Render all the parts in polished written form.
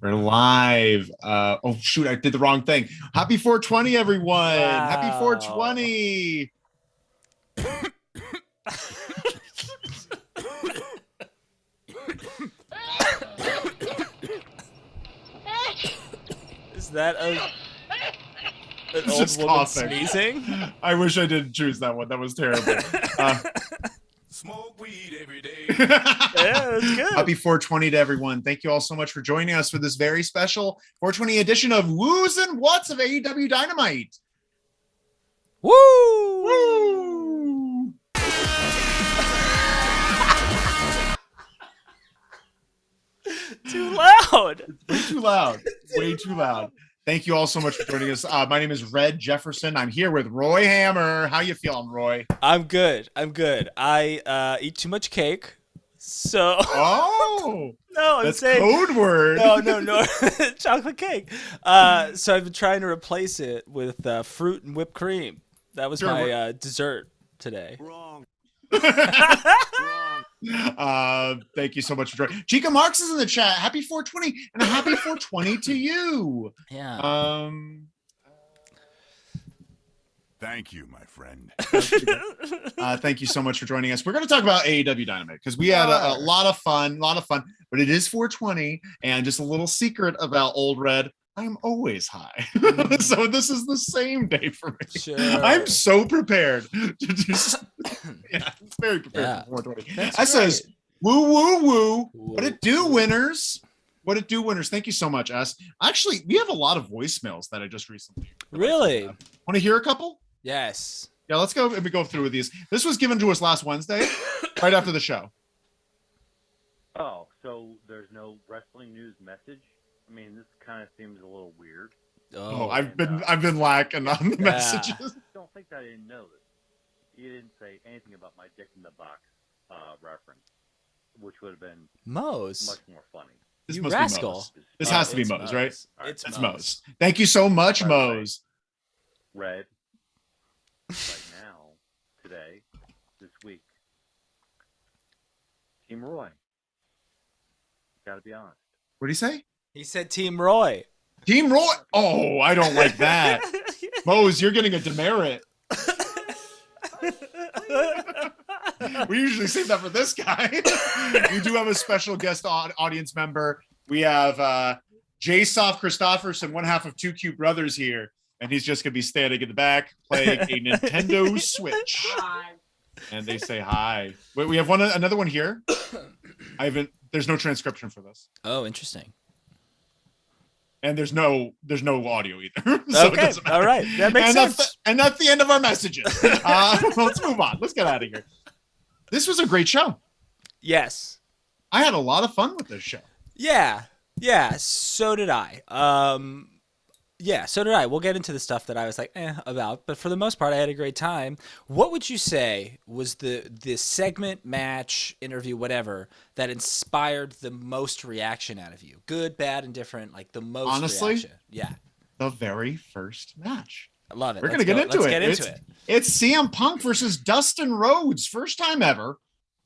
We're live. Oh shoot, I did the wrong thing. Happy 420, everyone. Wow. Happy 420. Is that an old just woman coughing. Sneezing? I wish I didn't choose that one. That was terrible. Smoke weed every day. Yeah, that's good. Happy 420 to everyone. Thank you all so much for joining us for this very special 420 edition of Woos and What's of AEW Dynamite. Woo! Woo! Too loud. Way too loud. Way too loud. Thank you all so much for joining us. My name is Red Jefferson. I'm here with Roy Hammer. How you feeling, Roy? I'm good. I eat too much cake. So Oh, no, I'm that's saying code word. No, chocolate cake. So I've been trying to replace it with fruit and whipped cream. That was my dessert today. Wrong. Wrong. Thank you so much for joining. Chica Marks is in the chat. Happy 420 and a happy 420 to you. Yeah. Thank you, my friend. Thank you so much for joining us. We're going to talk about AEW Dynamite because we had a lot of fun, but it is 420. And just a little secret about Old Red, I'm always high. So this is the same day for me. Sure. I'm so prepared to just, it's very prepared for 420. That says, woo, woo, woo. What it do, winners? What it do, winners? Thank you so much, S. Actually, we have a lot of voicemails that I just recently. Really? Want to hear a couple? Yes. Yeah, let's go and we go through with these. This was given to us last Wednesday, right after the show. Oh, so there's no wrestling news message? I mean, this kind of seems a little weird. Oh, I've been lacking on the messages. Don't think that I didn't know this. You didn't say anything about my Dick in the Box reference, which would have been Moe's. much more funny. This You must rascal. be Moe's. This has to be Moe's, right? It's It's Moe's. Moe's. Thank you so much, By the way, Moe's. Red, right now, today, this week, Team Roy. Gotta be honest. What do you say? He said Team Roy. Team Roy. Oh, I don't like that. Moe's, you're getting a demerit. We usually save that for this guy. We do have a special guest audience member. We have J-Soft Christofferson, one half of 2Q Brothers here, and he's just going to be standing in the back playing a Nintendo Switch. Hi. And they say hi. Wait, we have another one here. There's no transcription for this. Oh, interesting. And there's no audio either. So Okay, all right. That makes sense. And that's the end of our messages. Let's move on. Let's get out of here. This was a great show. Yes. I had a lot of fun with this show. Yeah. So did I. So did I. We'll get into the stuff that I was like, about. But for the most part, I had a great time. What would you say was the segment, match, interview, whatever, that inspired the most reaction out of you? Good, bad, and different. Like the most Honestly? reaction. Yeah. The very first match. I love it. We're going to get into it. Let's get into it. It's CM Punk versus Dustin Rhodes. First time ever.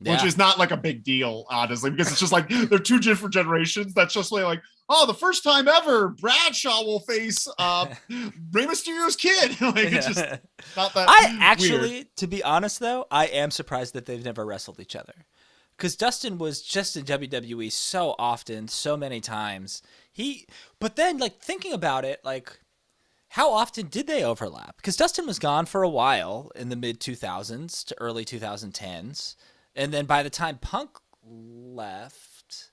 Which is not like a big deal, honestly, because it's just like they're two different generations. That's just like, oh, the first time ever Bradshaw will face Rey Mysterio's kid. Like, it's just not that I actually, weird. to be honest, though, I am surprised that they've never wrestled each other. Because Dustin was just in WWE so often, so many times. But then, like, thinking about it, like, how often did they overlap? Because Dustin was gone for a while in the mid-2000s to early 2010s. And then by the time Punk left,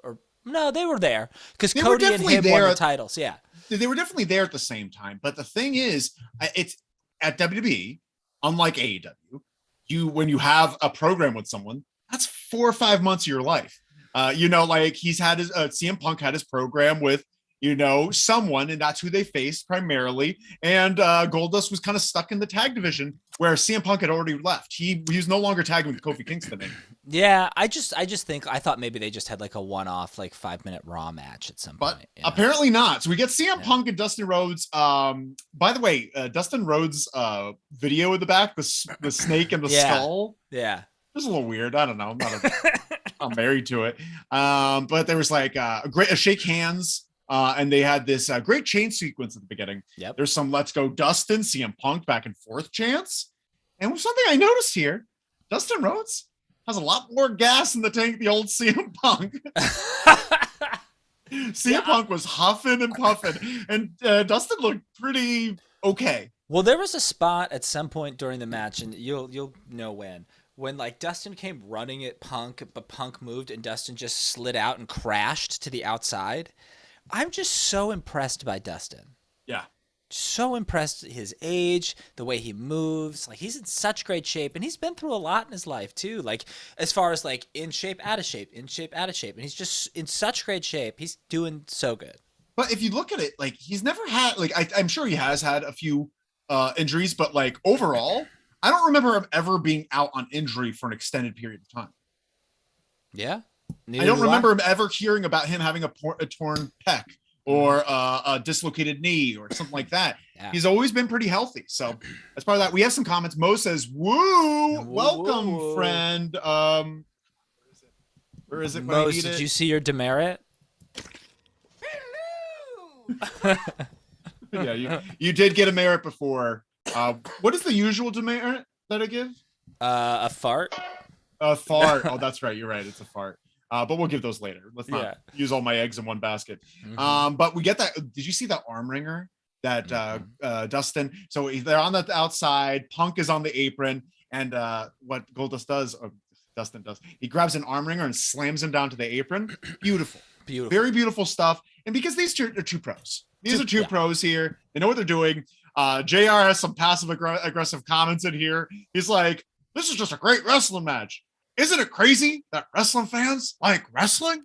or no, they were there because Cody and him won the titles. Yeah, they were definitely there at the same time. But the thing is, it's at WWE, unlike AEW, when you have a program with someone, that's 4 or 5 months of your life. Like he's had his CM Punk had his program with someone, and that's who they faced primarily. And Goldust was kind of stuck in the tag division where CM Punk had already left. He was no longer tagging with Kofi Kingston anymore. Yeah, I thought maybe they just had like a one-off, like 5-minute Raw match at some point. But apparently not. So we get CM Punk and Dustin Rhodes. By the way, Dustin Rhodes' video in the back, the snake and the skull. Yeah, it was a little weird. I don't know. I'm married to it. But there was like a shake hands. And they had this great chain sequence at the beginning. Yep. There's some Let's Go Dustin, CM Punk back and forth chants. And something I noticed here, Dustin Rhodes has a lot more gas in the tank than the old CM Punk. CM Punk was huffing and puffing, and Dustin looked pretty okay. Well, there was a spot at some point during the match, and you'll know when like Dustin came running at Punk, but Punk moved and Dustin just slid out and crashed to the outside. I'm just so impressed by Dustin. Yeah. So impressed at his age, the way he moves. Like, he's in such great shape, and he's been through a lot in his life, too. Like, as far as, like, in shape, out of shape, in shape, out of shape. And he's just in such great shape. He's doing so good. But if you look at it, like, he's never had, like, I'm sure he has had a few injuries, but, like, overall, I don't remember him ever being out on injury for an extended period of time. Yeah. I don't remember him ever hearing about him having a torn pec or a dislocated knee or something like that. Yeah. He's always been pretty healthy. So as part of that, we have some comments. Mo says, woo, welcome, friend. Where is it when I Mose, need did it? you see your demerit? Yeah, you did get a merit before. What is the usual demerit that I give? A fart. A fart. Oh, that's right. You're right. It's a fart. But we'll give those later. Let's not use all my eggs in one basket. But we get that. Did you see that arm wringer that Dustin? So they're on the outside. Punk is on the apron, and what Goldust does, or Dustin does, he grabs an arm wringer and slams him down to the apron. Beautiful, very beautiful stuff. And because these two are two pros, these are two pros here. They know what they're doing. JR has some passive aggressive comments in here. He's like, "This is just a great wrestling match. Isn't it crazy that wrestling fans like wrestling?"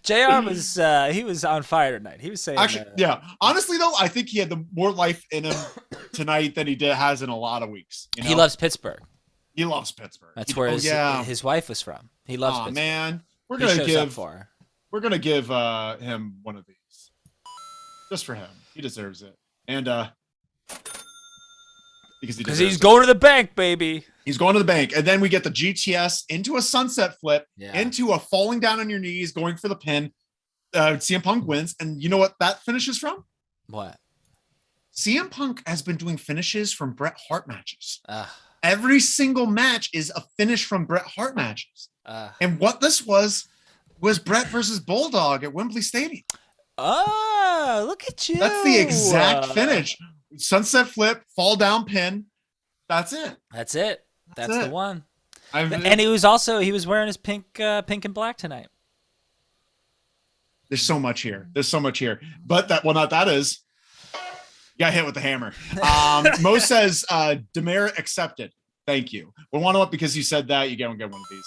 JR was he was on fire tonight. He was saying, actually, yeah. Honestly, though, I think he had the more life in him tonight than he has in a lot of weeks. You know? He loves Pittsburgh. He loves Pittsburgh. That's where his wife was from. He loves Pittsburgh. Man, we're gonna give him one of these just for him. He deserves it, and because he's going to the bank, baby. He's going to the bank. And then we get the GTS into a sunset flip, into a falling down on your knees, going for the pin. CM Punk wins. And you know what that finishes from? What? CM Punk has been doing finishes from Bret Hart matches. Every single match is a finish from Bret Hart matches. And what this was Bret versus Bulldog at Wembley Stadium. Oh, look at you. That's the exact finish. Sunset flip, fall down pin. That's it. That's it. That's the one. And he was wearing his pink and black tonight. There's so much here. But that is. You got hit with the hammer. Mo says demerit accepted. Thank you. We want to because you said that you don't get one of these.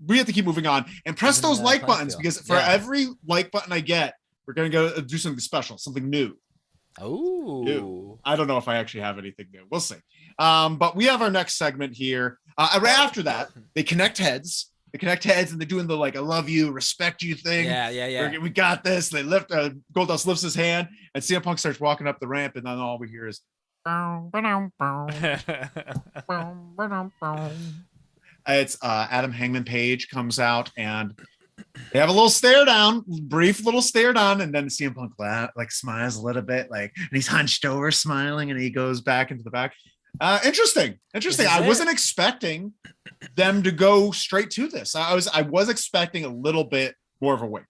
We have to keep moving on and press those like buttons because for every like button I get, we're gonna go do something special, something new. Oh, I don't know if I actually have anything new. We'll see. But we have our next segment here. Right after that, they connect heads. And they're doing the like "I love you, respect you" thing. Yeah. We got this. They lift. Goldust lifts his hand, and CM Punk starts walking up the ramp, and then all we hear is. It's Adam Hangman Page comes out, and they have a little stare down, brief little stare down, and then CM Punk smiles a little bit, and he's hunched over, smiling, and he goes back into the back. Interesting. I wasn't expecting them to go straight to this. I was expecting a little bit more of a wait.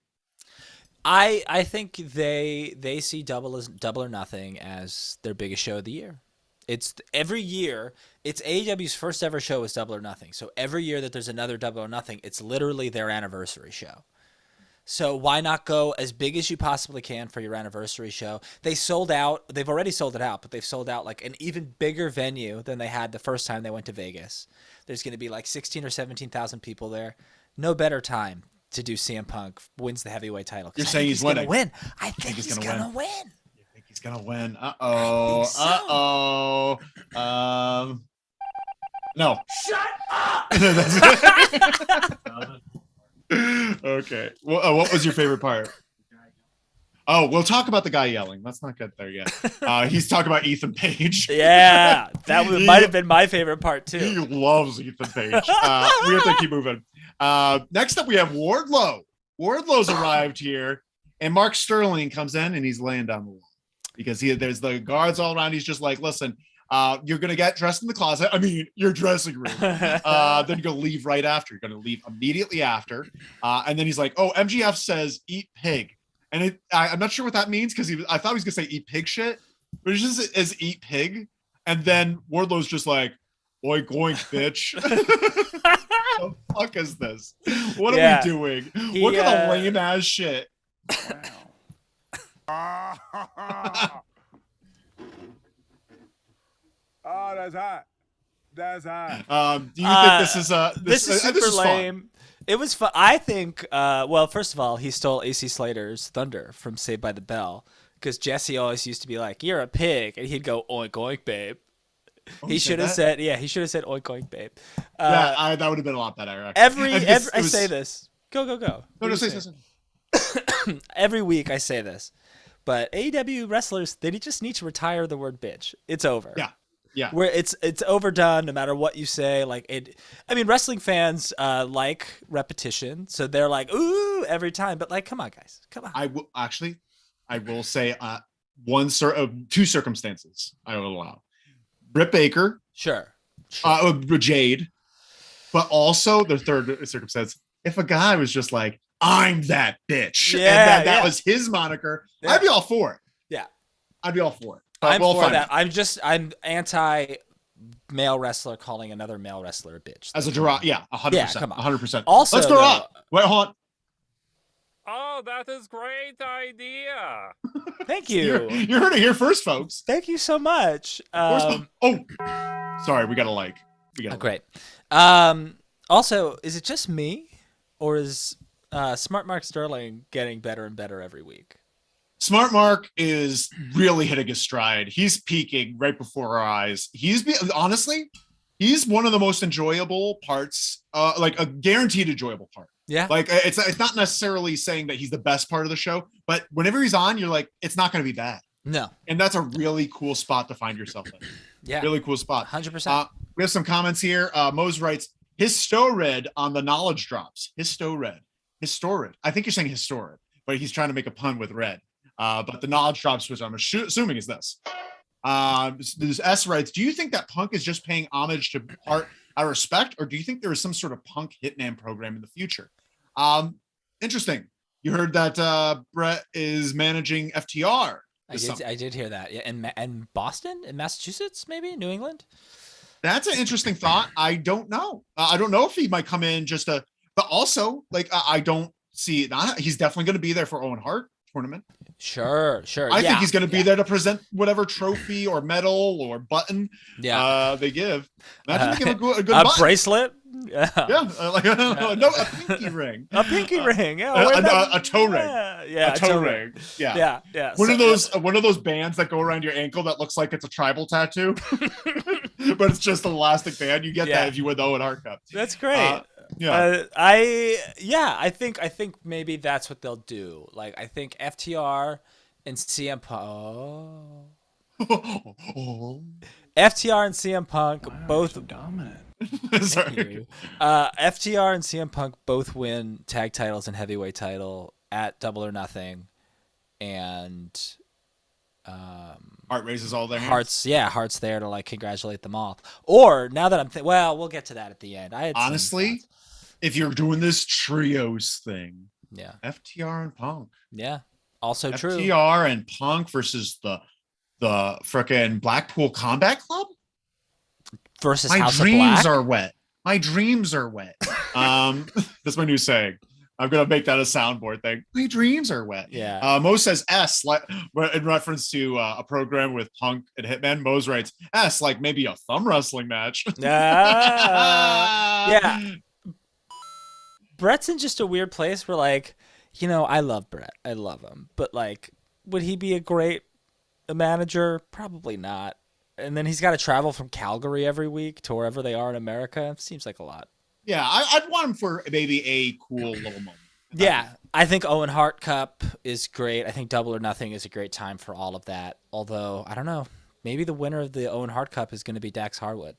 I think they see Double or Nothing as their biggest show of the year. It's every year. It's AEW's first ever show is Double or Nothing. So every year that there's another Double or Nothing, it's literally their anniversary show. So why not go as big as you possibly can for your anniversary show? They sold out. They've already sold it out, but they've sold out like an even bigger venue than they had the first time they went to Vegas. There's going to be like 16 or 17,000 people there. No better time to do CM Punk wins the heavyweight title. You're saying he's winning? Win. I think he's going to win. You think he's going to win? Uh-oh. No. Shut up! Okay. Well, what was your favorite part? Oh, we'll talk about the guy yelling. Let's not get there yet. He's talking about Ethan Page. Yeah, that might have been my favorite part too. He loves Ethan Page. We have to keep moving. Next up, we have Wardlow. Wardlow's arrived here, and Mark Sterling comes in, and he's laying down the law because there's the guards all around. He's just like, listen, you're going to get dressed in the closet. I mean, your dressing room. Then you're going to leave right after. You're going to leave immediately after. And then he's like, oh, MGF says eat pig. And I'm not sure what that means because I thought he was going to say eat pig shit, but it just is eat pig. And then Wardlow's just like, oink, oink, bitch. What the fuck is this? What are we doing? Look at the lame ass shit. Oh, that's hot. That's hot. Do you think this is this is super lame? Fun? It was fun. I think. Well, first of all, he stole AC Slater's thunder from Saved by the Bell because Jesse always used to be like, "You're a pig," and he'd go, "Oink oink, babe." He should have said, he should have said, "Oink oink, babe." That would have been a lot better. I say this. Go. No, say. Every week I say this, but AEW wrestlers, they just need to retire the word bitch. It's over. Yeah. Yeah. Where it's overdone no matter what you say. Like it. I mean, wrestling fans like repetition, so they're like, ooh, every time. But like, come on, guys, come on. I will say two circumstances I will allow. Britt Baker, Sure. Jade, but also the third circumstance. If a guy was just like, I'm that bitch, and that was his moniker, I'd be all for it. Yeah. I'd be all for it. But I'm for that. I'm anti male wrestler calling another male wrestler a bitch. As a derog, 100%. Yeah, come on. 100%. Also, let's go up. Wait, hold on. Oh, that is great idea. Thank you. You heard it here first, folks. Thank you so much. Sorry, we got a like. Great. Also, is it just me, or is Smart Mark Sterling getting better and better every week? Smart Mark is really hitting his stride. He's peaking right before our eyes. Honestly, he's one of the most enjoyable parts, like a guaranteed enjoyable part. Yeah. Like it's not necessarily saying that he's the best part of the show, but whenever he's on, you're like, it's not going to be bad. No. And that's a really cool spot to find yourself in. Yeah. Really cool spot. 100%. We have some comments here. Mose writes, Histored on the knowledge drops. Histored. I think you're saying historic, but he's trying to make a pun with red. But the knowledge drops, which I'm assuming is this. This S writes, do you think that Punk is just paying homage to Hart out of respect, or do you think there is some sort of Punk hitman program in the future? Interesting. You heard that Brett is managing FTR. I did hear that. Yeah, and Boston, in Massachusetts, maybe New England. That's an interesting thought. I don't know. I don't know if he might come in but also like I don't see it. He's definitely going to be there for Owen Hart tournament. Sure. I think he's going to be there to present whatever trophy or medal or button they give. Imagine they give a good button. Bracelet. Yeah, a pinky ring. A pinky ring. Yeah, a toe ring. Yeah, a toe ring. Yeah. One of those bands that go around your ankle that looks like it's a tribal tattoo, but it's just an elastic band. You get that if you win the Owen Hart Cup. That's great. I think maybe that's what they'll do. Like I think FTR and CM Punk. FTR and CM Punk both dominant. Sorry. FTR and CM Punk both win tag titles and heavyweight title at Double or Nothing, and Hart raises all their hands. Hart's there to like congratulate them all. Or now that I'm we'll get to that at the end. Honestly, if you're doing this trios thing, FTR and Punk, also FTR true. FTR and Punk versus the frickin' Blackpool Combat Club versus my House dreams of Black? are wet. My dreams are wet. That's my new saying. I'm gonna make that a soundboard thing. My dreams are wet. Yeah. Mo says S, like in reference to a program with Punk and Hitman. Mose writes S, like maybe a thumb wrestling match. Yeah. Brett's in just a weird place where, like, I love Brett. I love him, but like, would he be a great manager? Probably not. And then he's got to travel from Calgary every week to wherever they are in America. Seems like a lot. Yeah, I'd want him for maybe a cool little moment. Yeah, I think Owen Hart Cup is great. I think Double or Nothing is a great time for all of that. Although, I don't know. Maybe the winner of the Owen Hart Cup is going to be Dax Harwood.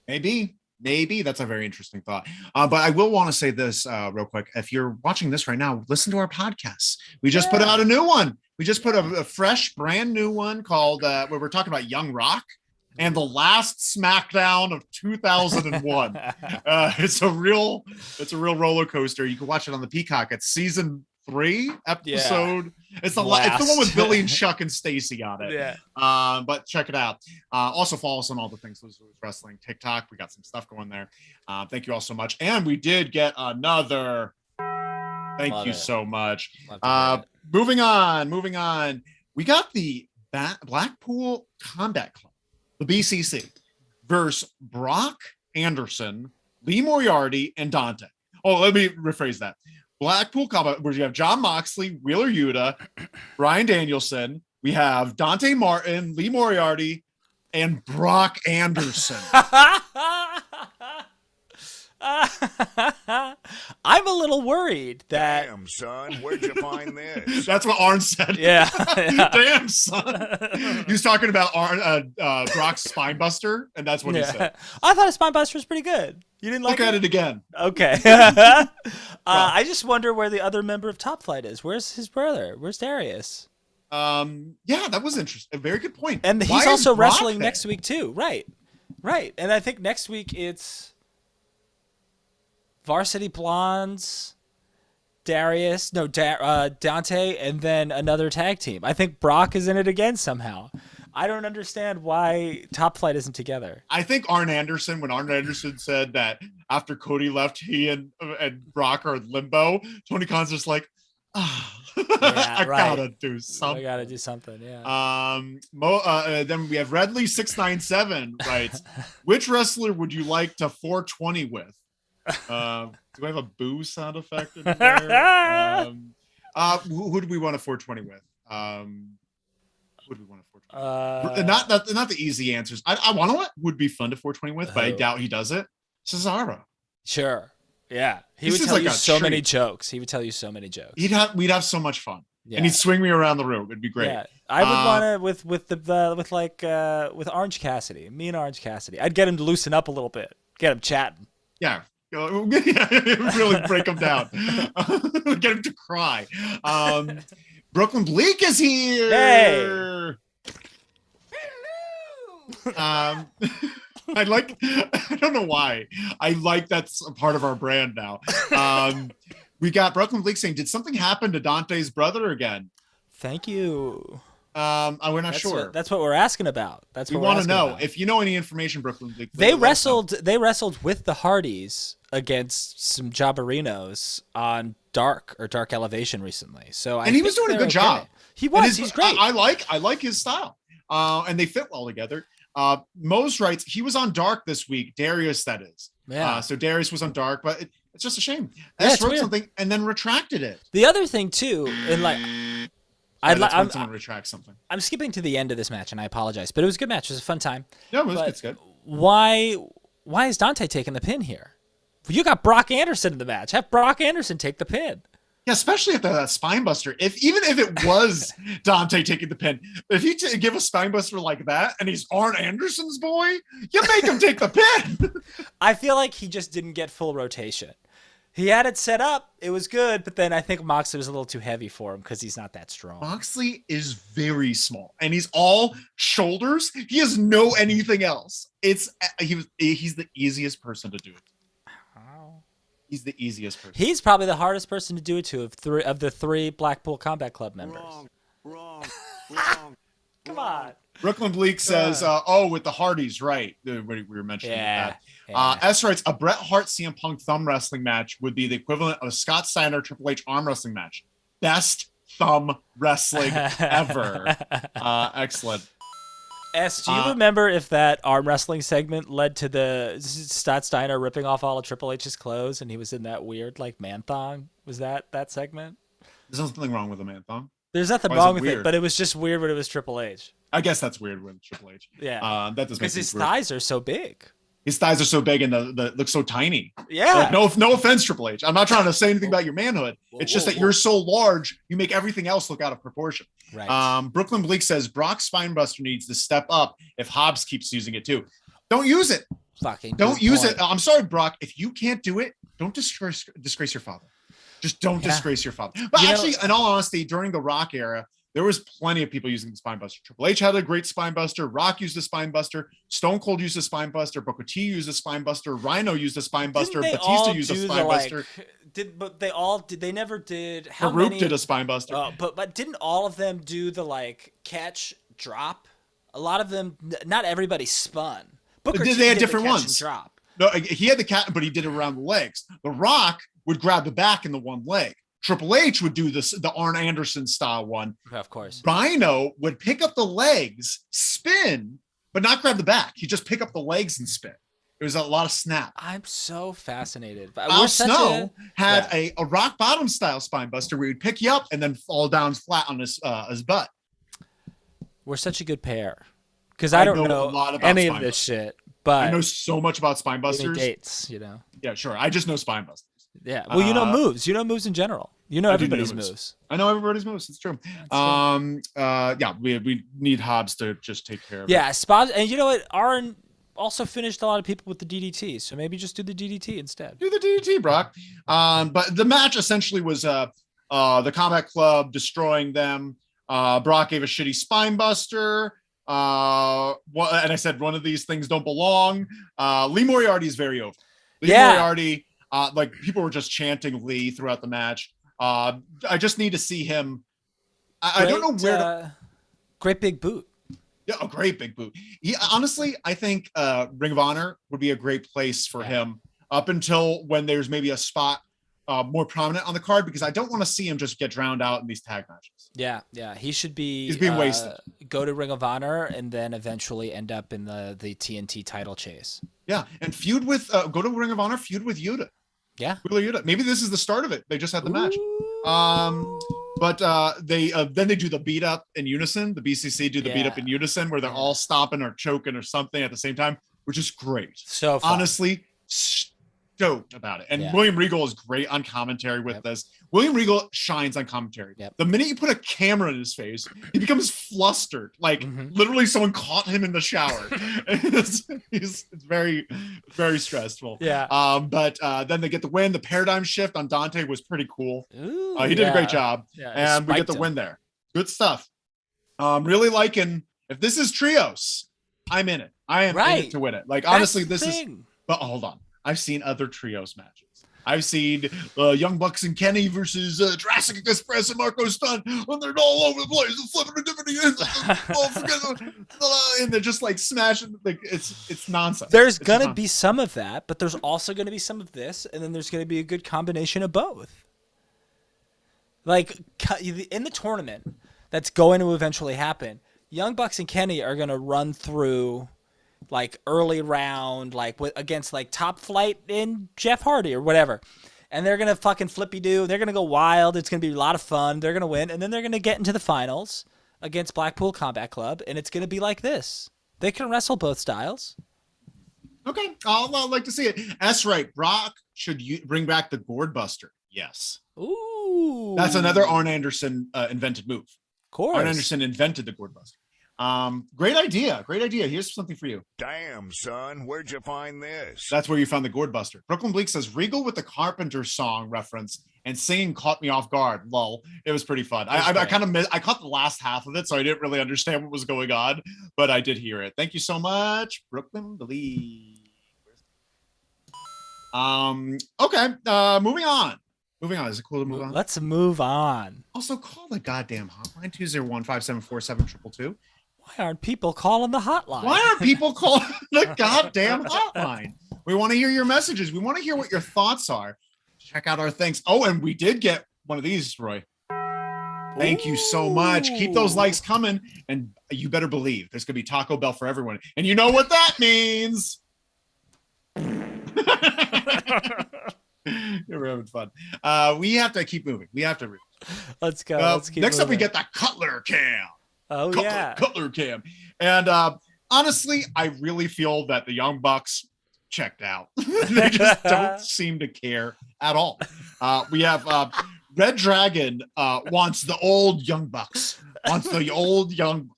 Maybe. That's a very interesting thought. But I will want to say this real quick. If you're watching this right now, listen to our podcasts. We just put out a new one. We just put a fresh, brand new one called where we're talking about Young Rock and the last SmackDown of 2001. It's a real roller coaster. You can watch it on the Peacock. It's season 3 episode. Yeah. It's the one with Billy and Chuck and Stacy on it. Yeah. But check it out. Also follow us on all the things Lose Wrestling TikTok. We got some stuff going there. Thank you all so much. And we did get another. Thank you so much. Moving on. We got the Blackpool Combat Club, the BCC, versus Brock Anderson, Lee Moriarty, and Dante. Oh, let me rephrase that. Blackpool Combat, where you have John Moxley, Wheeler Yuta, Bryan Danielson. We have Dante Martin, Lee Moriarty, and Brock Anderson. I'm a little worried that. Damn, son, where'd you find this? That's what Arn said. Yeah. Damn, son. He was talking about Brock's Spinebuster, and that's what he said. I thought his Spinebuster was pretty good. You didn't like Look at it again. Okay. I just wonder where the other member of Top Flight is. Where's his brother? Where's Darius? Yeah, that was interesting. A very good point. And Why he's is also Brock wrestling there? next week too. Right. And I think next week it's Varsity Blondes, Darius, Dante, and then another tag team. I think Brock is in it again somehow. I don't understand why Top Flight isn't together. I think when Arn Anderson said that after Cody left, he and Brock are in limbo, Tony Khan's just like, I gotta do something. I gotta do something, yeah. Then we have Redley697 writes, which wrestler would you like to 420 with? Do I have a boo sound effect in there? Who do we want a 420 with? Who do we want a 420? Not the easy answers. I want to would be fun to 420 with, but I doubt he does it. Cesaro. Sure. Yeah. He This would is tell like you a so many treat. jokes. He would tell you so many jokes. We'd have so much fun. Yeah. And he'd swing me around the room. It'd be great. Yeah. I would want to with Orange Cassidy. Me and Orange Cassidy. I'd get him to loosen up a little bit. Get him chatting. Yeah. Really break him down. Get him to cry. Brooklyn Bleak is here. Hey. I don't know why. I like that's a part of our brand now. We got Brooklyn Bleak saying, did something happen to Dante's brother again? Thank you. We're not sure. That's what we're asking about. We want to know if you know any information, Brooklyn Bleak. They wrestled with the Hardys against some Jabberinos on Dark Elevation recently. So he was doing a good job. He was. He's great. I like his style. And they fit well together. Mose writes, he was on Dark this week. Darius, that is. Yeah. So Darius was on Dark, but it's just a shame. Yeah, S wrote something and then retracted it. The other thing too, and like, when someone retracts something. I'm skipping to the end of this match, and I apologize, but it was a good match. It was a fun time. No, it's good. Why is Dante taking the pin here? You got Brock Anderson in the match. Have Brock Anderson take the pin. Yeah, especially after that spine buster. Even if it was Dante taking the pin, if you give a spine buster like that and he's Arn Anderson's boy, you make him take the pin. I feel like he just didn't get full rotation. He had it set up. It was good, but then I think Moxley was a little too heavy for him because he's not that strong. Moxley is very small, and he's all shoulders. He has no anything else. He's the easiest person to do it. He's the easiest person. He's probably the hardest person to do it to of the three Blackpool Combat Club members. Wrong. Come on. Brooklyn Bleak says, with the Hardys, right. We were mentioning that. Yeah. S writes, a Bret Hart CM Punk thumb wrestling match would be the equivalent of a Scott Steiner Triple H arm wrestling match. Best thumb wrestling ever. Excellent. S, do you remember if that arm wrestling segment led to the Scott Steiner ripping off all of Triple H's clothes and he was in that weird like man thong? Was that segment? There's nothing wrong with a man thong. There's nothing wrong with it, but it was just weird when it was Triple H. I guess that's weird with Triple H. Yeah. That does make because his weird. thighs are so big. His thighs are so big and the look so tiny. Yeah. Like, no offense, Triple H. I'm not trying to say anything about your manhood. It's just that you're so large, you make everything else look out of proportion. Right. Brooklyn Bleak says Brock Spinebuster needs to step up if Hobbs keeps using it too. Don't use it. Don't use it. I'm sorry, Brock. If you can't do it, don't disgrace your father. Just don't disgrace your father. But actually, in all honesty, during the Rock era, there was plenty of people using the spine buster. Triple H had a great spine buster. Rock used a spine buster. Stone Cold used a spine buster. Booker T used a spine buster. Rhino used a spine buster. Batista used a spine buster. They never did. Farouk did a spine buster. But didn't all of them do the like catch drop? A lot of them, not everybody spun. Booker T they had did different the catch ones. and drop. No, he had the cat, but he did it around the legs. The Rock would grab the back in the one leg. Triple H would do the Arn Anderson style one. Of course. Rhino would pick up the legs, spin, but not grab the back. He'd just pick up the legs and spin. There was a lot of snap. I'm so fascinated. Al Snow had a rock bottom style spine buster where he'd pick you up and then fall down flat on his butt. We're such a good pair. Because I don't know a lot about any of this shit. But I know so much about spine give me busters. dates, you know. Yeah, sure. I just know spine busters. Yeah. Well, you know moves. You know moves in general. You know I do know everybody's moves. moves. I know everybody's moves. It's true. Yeah, we need Hobbs to just take care of it. Yeah, spots. And you know what? Arn also finished a lot of people with the DDT, so maybe just do the DDT instead. Do the DDT, Brock. But the match essentially was the Combat Club destroying them. Brock gave a shitty spine buster. And I said one of these things don't belong. Lee Moriarty is very over. Lee Moriarty, like people were just chanting Lee throughout the match. I just need to see him. I don't know where. Great big boot. Yeah, a great big boot. Honestly, I think Ring of Honor would be a great place for him up until when there's maybe a spot more prominent on the card, because I don't want to see him just get drowned out in these tag matches. Yeah. He should be. He's being wasted. Go to Ring of Honor and then eventually end up in the TNT title chase. Yeah, and feud with go to Ring of Honor, feud with Yuta. Yeah, Yuta. Maybe this is the start of it. They just had the match. But they then they do the beat up in unison. The BCC do the beat up in unison where they're all stomping or choking or something at the same time, which is great. So fun. Honestly, stoked about it. And William Regal is great on commentary with this. William Regal shines on commentary. The minute you put a camera in his face, he becomes flustered. Like literally someone caught him in the shower. it's very, very stressful. But then they get the win. The paradigm shift on Dante was pretty cool. He did a great job. And we get the win there. Good stuff. Really liking, if this is trios, I'm in it. I am in it to win it. Like, honestly, this is, but hold on. I've seen other trios matches. I've seen Young Bucks and Kenny versus Jurassic Express and Marco Stunt, and they're all over the place, flipping different and they're just like smashing. Like it's nonsense. There's gonna be some of that, but there's also gonna be some of this, and then there's gonna be a good combination of both. Like in the tournament that's going to eventually happen, Young Bucks and Kenny are gonna run through like early round, like against like Top Flight and Jeff Hardy or whatever. And they're going to fucking flippy do. They're going to go wild. It's going to be a lot of fun. They're going to win. And then they're going to get into the finals against Blackpool Combat Club. And it's going to be like this. They can wrestle both styles. Okay. I'll like to see it. That's right. Brock should bring back the Gourd Buster. Yes. Ooh. That's another Arn Anderson invented move. Of course. Arn Anderson invented the Gourd Buster. Great idea. Here's something for you. Damn, son, where'd you find this? That's where you found the Gourd Buster. Brooklyn Bleak says Regal with the Carpenter song reference and singing caught me off guard. Lol. It was pretty fun. I kind of I caught the last half of it, so I didn't really understand what was going on, but I did hear it. Thank you so much, Brooklyn Bleak. Okay. Moving on. Is it cool to move on? Let's move on. Also, call the goddamn hotline 201-574-7222. Why aren't people calling the hotline? Why aren't people calling the goddamn hotline? We want to hear your messages. We want to hear what your thoughts are. Check out our things. Oh, and we did get one of these, Roy. Thank you so much. Keep those likes coming. And you better believe there's going to be Taco Bell for everyone. And you know what that means. We're having fun. We have to keep moving. Let's go. Let's keep next moving. up, we get the Cutler Cam. Oh, Cutler Cam. And honestly, I really feel that the Young Bucks checked out. They just don't seem to care at all. We have Red Dragon wants the old Young Bucks. Wants the old Young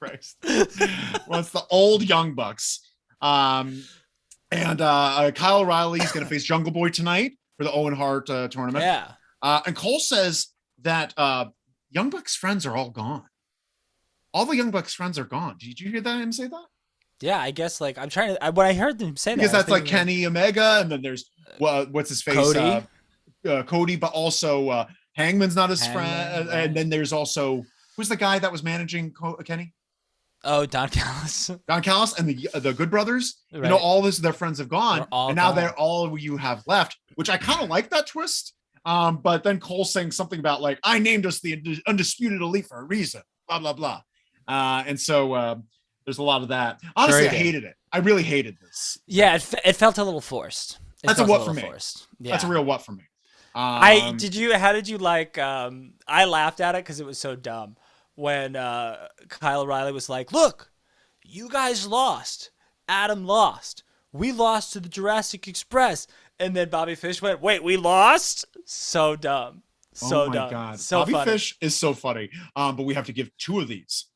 Christ. Wants the old Young Bucks. And Kyle O'Reilly is going to face Jungle Boy tonight for the Owen Hart tournament. Yeah. And Cole says that Young Bucks friends are all gone. All the Young Bucks friends are gone. Did you hear him say that? Yeah, I guess like I'm trying to. When I heard them say because that, that's like Kenny Omega, and then there's what's his face, Cody, but also Hangman's not his friend, and then there's also who's the guy that was managing Kenny? Oh, Don Callis. Don Callis and the Good Brothers. Right. You know, all their friends have gone, and now they're all you have left. Which I kind of like that twist. But then Cole saying something about like, I named us the Undisputed Elite for a reason, blah, blah, blah. And so there's a lot of that. Honestly, I hated it. I really hated this. Yeah, it felt a little forced. That's a what for me. Yeah. That's a real what for me. How did you like, I laughed at it because it was so dumb when Kyle O'Reilly was like, look, you guys lost, Adam lost. We lost to the Jurassic Express. And then Bobby Fish went, wait, we lost? So dumb. So oh my dumb. God. So Bobby funny. Fish is so funny. But we have to give 2 of these.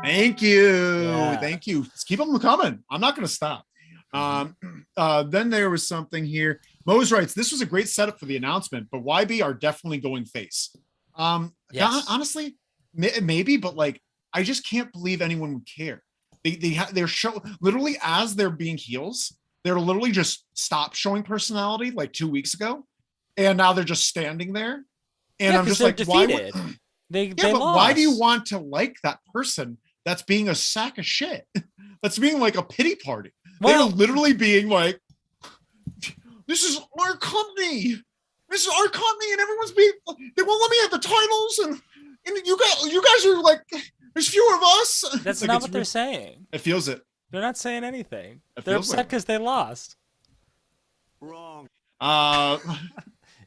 Thank you. Yeah. Thank you. Let's keep them coming. I'm not going to stop. Then there was something here. Mose writes, this was a great setup for the announcement, but YB are definitely going face. Yes. Honestly, maybe, but like, I just can't believe anyone would care. They're show literally as they're being heels. They're literally just stopped showing personality like 2 weeks ago. And now they're just standing there. And I'm just like, defeated. Why? They But lost. why do you want to like that person that's being a sack of shit? That's being like a pity party. Well- They're literally being like, this is our company. This is our company, and everyone's being. They won't let me have the titles, and you guys are like, there's fewer of us. That's Like, not it's what they're saying. It feels it. They're not saying anything. It They're feels upset like it. because they lost. Wrong.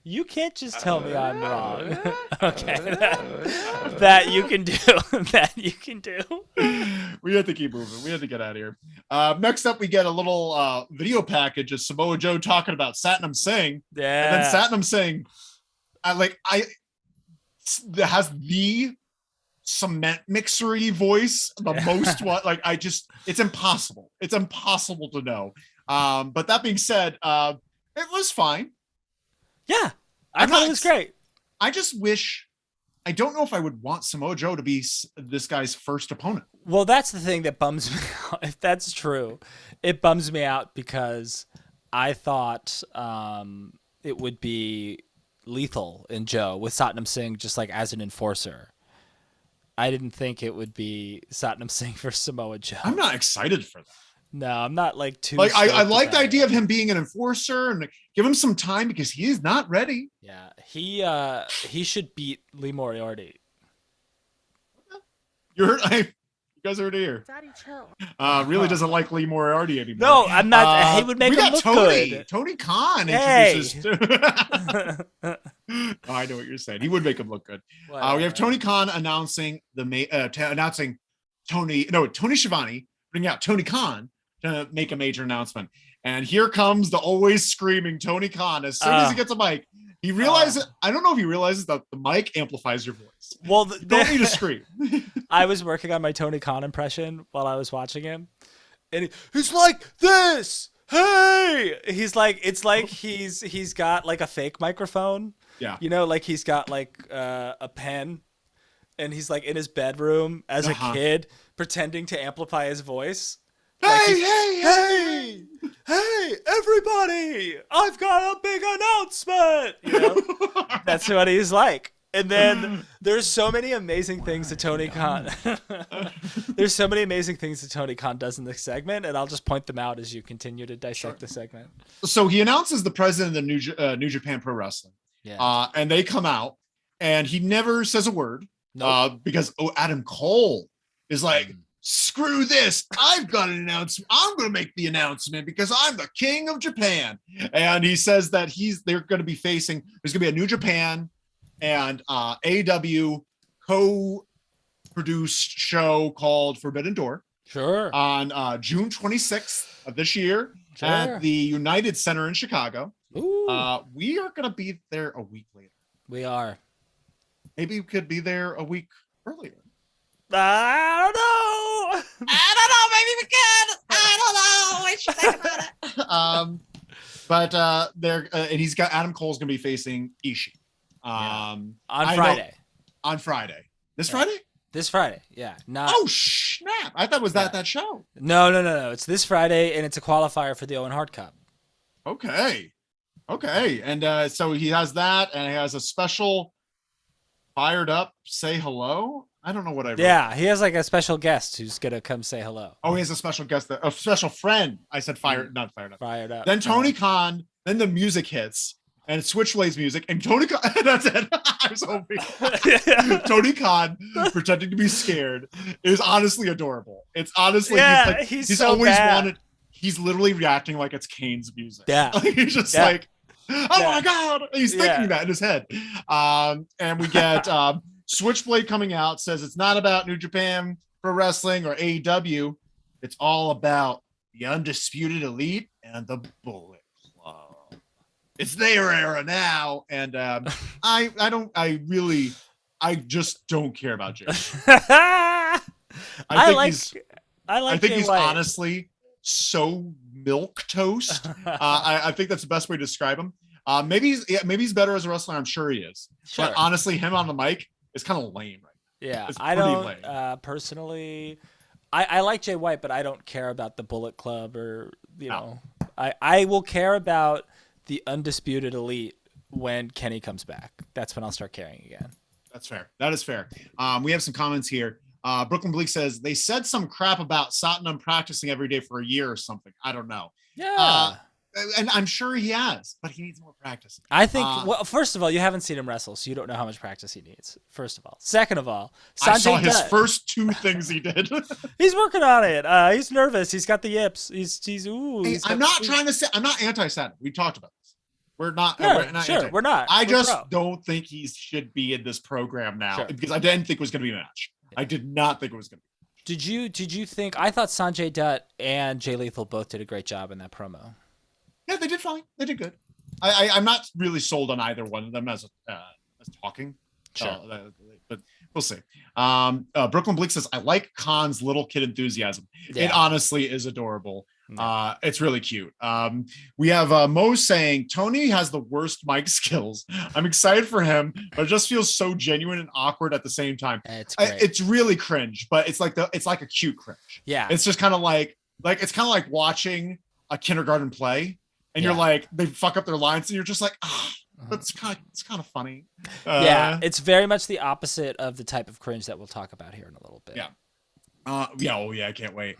You can't just tell me I'm wrong. Okay. That you can do. That you can do. We have to keep moving. We have to get out of here. Next up, we get a little video package of Samoa Joe talking about Satnam Singh. Yeah. And then Satnam saying, that has the cement mixery voice, the most what, like, it's impossible. It's impossible to know. But that being said, it was fine. Yeah. I thought it was great. I just wish, I don't know if I would want Samoa Joe to be this guy's first opponent. Well, that's the thing that bums me out. If that's true, it bums me out because I thought it would be lethal in Joe with Satnam Singh just like as an enforcer. I didn't think it would be Satnam Singh for Samoa Joe. I'm not excied for that. No, I'm not like too. Like I stoked like the about idea it. of him being an enforcer and give him some time because he is not ready. Yeah, he should beat Lee Moriarty. You guys heard it here. Daddy, chill. Really doesn't like Lee Moriarty anymore. No, I'm not. He would make we him got look Tony. good. Tony Khan Hey. introduces. Oh, I know what you're saying. He would make him look good. We Whatever. have Tony Khan announcing Tony Schiavone bringing out Tony Khan to make a major announcement. And here comes the always screaming Tony Khan. As soon as he gets a mic, he realizes, I don't know if he realizes that the mic amplifies your voice. Well, You don't need to scream. I was working on my Tony Khan impression while I was watching him, and he's like this. Hey, he's like, it's like he's got like a fake microphone. Yeah. You know, like he's got like a pen, and he's like in his bedroom as a kid pretending to amplify his voice. Hey, Hey, everybody! I've got a big announcement. You know, that's what he's like. And then there's so many amazing things that Tony Khan. There's so many amazing things that Tony Khan does in this segment, and I'll just point them out as you continue to dissect the segment. So he announces the president of the New Japan Pro Wrestling. Yeah. And they come out, and he never says a word. Nope. Because Adam Cole is like, screw this. I've got an announcement. I'm going to make the announcement because I'm the king of Japan. And he says that they're going to be facing, there's going to be a New Japan and AEW co-produced show called Forbidden Door. Sure. On June 26th of this year at the United Center in Chicago. Ooh. We are going to be there a week later. We are. Maybe we could be there a week earlier. I don't know. I should think about it. But and he's got Adam Cole's going to be facing Ishii. On Friday. On Friday. This Friday? This Friday. Yeah. Not. Oh snap! I thought it was that show. No. It's this Friday, and it's a qualifier for the Owen Hart Cup. Okay. And so he has that, and he has a special fired up say hello. I don't know what I wrote. Yeah, he has like a special guest who's gonna come say hello. Oh, he has a special guest, a special friend. I said not fired up. Fired up. Then Tony Khan, then the music hits, and Switchblade's music, and Tony Khan, that's it. I was hoping. Tony Khan pretending to be scared is honestly adorable. It's honestly, he's so always bad. wanted, he's literally reacting like it's Kane's music. Yeah. He's just like, oh my God. He's thinking that in his head. And we get Switchblade coming out, says it's not about New Japan Pro Wrestling or AEW. It's all about the Undisputed Elite and the Bullet Club. It's their era now, and I just don't care about Jay. I think he's honestly so milk toast. I think that's the best way to describe him. Maybe he's better as a wrestler. I'm sure he is. Sure. But honestly, him on the mic is kind of lame right now. Yeah, It's I pretty don't lame. personally. I like Jay White, but I don't care about the Bullet Club or know. I will care about the Undisputed Elite when Kenny comes back. That's when I'll start caring again. That's fair. That is fair. We have some comments here. Brooklyn Bleak says they said some crap about Satnam practicing every day for a year or something. I don't know. Yeah. And I'm sure he has, but he needs more practice. I think, well, first of all, you haven't seen him wrestle, so you don't know how much practice he needs, first of all. Second of all, Sanjay I saw his Dutt, first two things he did. he's working on it. He's nervous. He's got the yips. I'm not trying to say, I'm not anti-Satnam. We talked about this. We're not. We're not. I just don't think he should be in this program now because I didn't think it was going to be a match. I did not think it was going to be. Did you think? I thought Sanjay Dutt and Jay Lethal both did a great job in that promo. Yeah, they did fine. They did good. I'm not really sold on either one of them as talking. Sure. But we'll see. Brooklyn Bleak says, I like Khan's little kid enthusiasm. Yeah. It honestly is adorable. It's really cute. We have Mo saying, Tony has the worst mic skills. I'm excited for him, but it just feels so genuine and awkward at the same time. It's great. It's really cringe, but it's like a cute cringe. Yeah. It's just kind of like it's kind of like watching a kindergarten play. And you're like, they fuck up their lines, and you're just like, it's kind of funny. Yeah, it's very much the opposite of the type of cringe that we'll talk about here in a little bit. Yeah. I can't wait.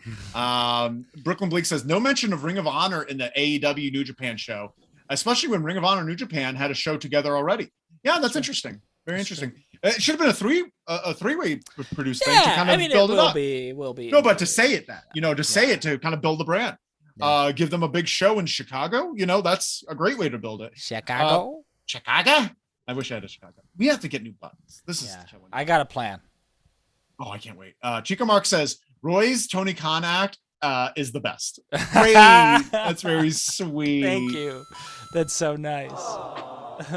Brooklyn Bleak says, no mention of Ring of Honor in the AEW New Japan show, especially when Ring of Honor New Japan had a show together already. Yeah, that's interesting. Very interesting. It should have been a three-way produced thing to kind of build it up. Will be. No, but to say it say it to kind of build the brand. Give them a big show in Chicago. That's a great way to build it. Chicago. I wish I had a Chicago. We have to get new buttons. This is. I got a plan. Oh, I can't wait. Chico Mark says Roy's Tony Khan act is the best. Great. That's very sweet. Thank you. That's so nice.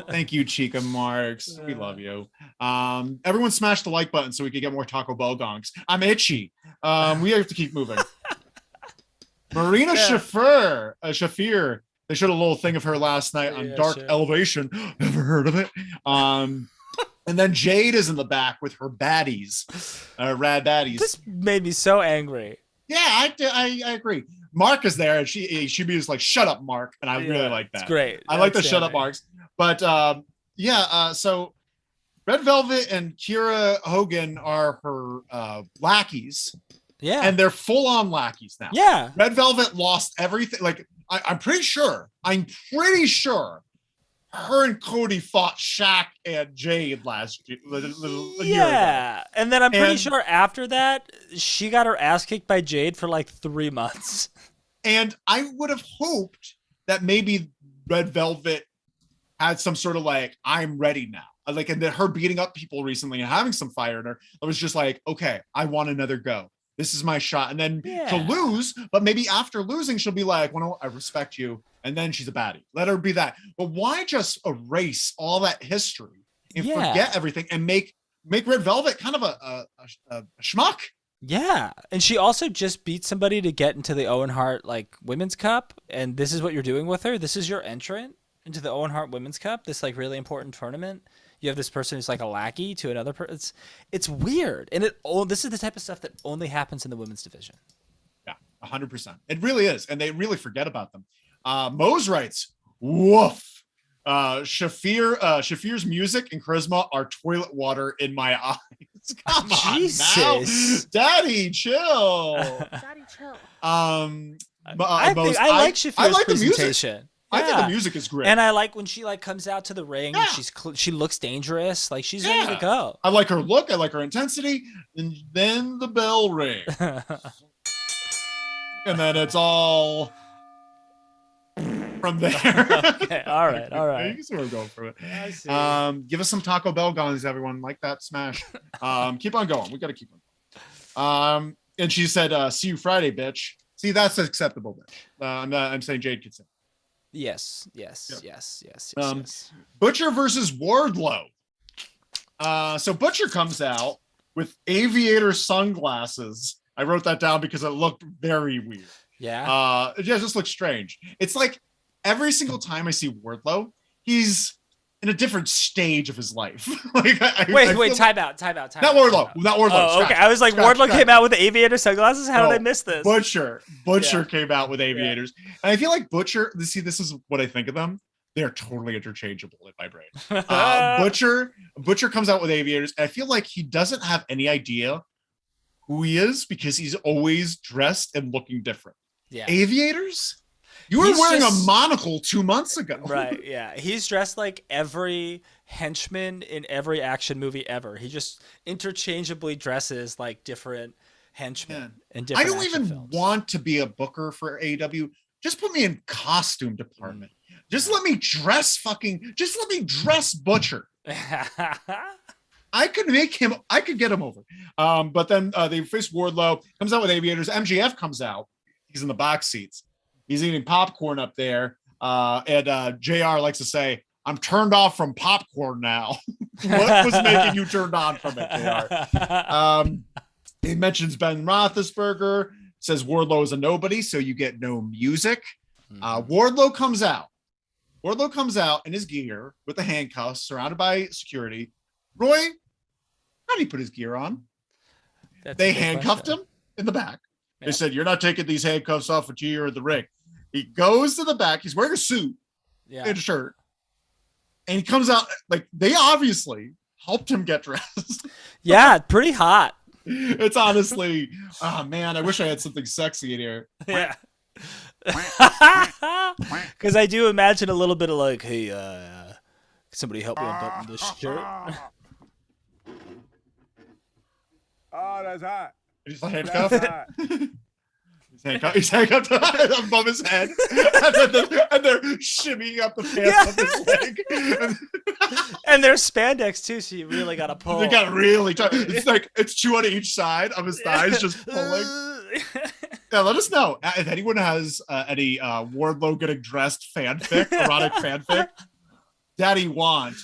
Thank you, Chica Marks. We love you. Everyone smash the like button so we can get more Taco Bell gongs. I'm itchy. We have to keep moving. Marina Shafir. They showed a little thing of her last night on Dark Elevation. Never heard of it. And then Jade is in the back with her baddies, rad baddies. This made me so angry. Yeah, I agree. Mark is there, and she was like, "Shut up, Mark," and I really like that. It's great. I like the shut up Marks. But so Red Velvet and Kiera Hogan are her lackeys. Yeah. And they're full on lackeys now. Yeah. Red Velvet lost everything. Like, I'm pretty sure her and Cody fought Shaq and Jade last year. A year ago. And then I'm pretty sure after that, she got her ass kicked by Jade for like 3 months. And I would have hoped that maybe Red Velvet had some sort of like, I'm ready now. Like, and that her beating up people recently and having some fire in her, I was just like, okay, I want another go. This is my shot. And then to lose, but maybe after losing, she'll be like, well, no, I respect you. And then she's a baddie. Let her be that. But why just erase all that history and forget everything and make Red Velvet kind of a schmuck? Yeah. And she also just beat somebody to get into the Owen Hart like Women's Cup. And this is what you're doing with her. This is your entrant into the Owen Hart Women's Cup, this like really important tournament. You have this person who's like a lackey to another person. It's weird. And this is the type of stuff that only happens in the women's division. Yeah, 100%. It really is. And they really forget about them. Mose writes, woof. Shafir's music and charisma are toilet water in my eyes. Come Jesus. on now. Daddy, chill. Daddy, chill. I like Shafir's presentation. I think the music is great. And I like when she like comes out to the ring and she looks dangerous. Like she's ready to go. I like her look. I like her intensity. And then the bell rings. And then it's all from there. Okay. All right. You can see where I'm going from it. I see. Give us some Taco Bell gongs, everyone. Like that smash. Keep on going. We got to keep on going. And she said, "See you Friday, bitch." See, that's acceptable, bitch. I'm saying Jade could say. Yes. Butcher versus Wardlow. So Butcher comes out with aviator sunglasses. I wrote that down because it looked very weird. Yeah. It just looks strange. It's like every single time I see Wardlow, he's in a different stage of his life. Like, wait, time out. Not Wardlow. Oh, okay. I was like, Wardlow came out with the aviator sunglasses. How did I miss this? Butcher came out with aviators, and I feel like Butcher. See, this is what I think of them. They're totally interchangeable in my brain. Butcher comes out with aviators, and I feel like he doesn't have any idea who he is because he's always dressed and looking different. Yeah. Aviators? You were wearing a monocle 2 months ago. Right, yeah. He's dressed like every henchman in every action movie ever. He just interchangeably dresses like different henchmen in different I don't even films. want to be a booker for AEW. Just put me in costume department. Just let me dress Butcher. I could get him over. But then they face Wardlow, comes out with aviators. MJF comes out. He's in the box seats. He's eating popcorn up there. And JR likes to say, "I'm turned off from popcorn now." What was making you turned on from it, JR? He mentions Ben Roethlisberger, says Wardlow is a nobody, so you get no music. Wardlow comes out. Wardlow comes out in his gear with the handcuffs, surrounded by security. Roy, how did he put his gear on? They handcuffed him in the back. Yeah. They said, "You're not taking these handcuffs off until you're in the ring." He goes to the back. He's wearing a suit and a shirt. And he comes out like they obviously helped him get dressed. Yeah, pretty hot. It's honestly, oh man, I wish I had something sexy in here. Yeah. Because I do imagine a little bit of like, hey, somebody help me unbutton this shirt. Oh, that's hot. He's handcuffed. That's hot. He's handcuffed above his head, and they're shimmying up the pants of his leg. And there's spandex too, so you really gotta pull. They got really tight. It's like it's two on each side of his thighs, just pulling. Yeah, let us know if anyone has any Wardlow getting dressed fanfic, erotic fanfic. Daddy want.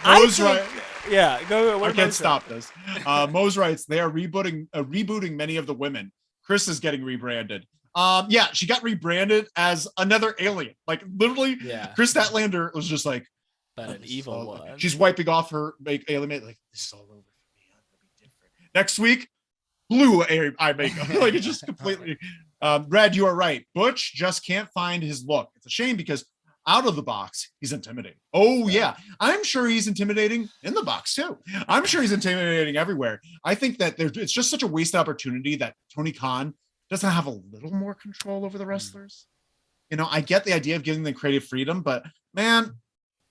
Mo's right. Yeah, go. I can't stop this. Mo's writes they are rebooting many of the women. Chris is getting rebranded. Yeah, she got rebranded as another alien. Like literally, Chris Statlander was just like, but an evil one. She's wiping off her alien mate. Like, this is all over for me. I'm gonna be different. Next week, blue eye makeup. Like it's just completely. Red, you are right. Butch just can't find his look. It's a shame because out of the box, he's intimidating. Oh, yeah. I'm sure he's intimidating in the box, too. I'm sure he's intimidating everywhere. I think that it's just such a wasted opportunity that Tony Khan doesn't have a little more control over the wrestlers. You know, I get the idea of giving them creative freedom, but, man,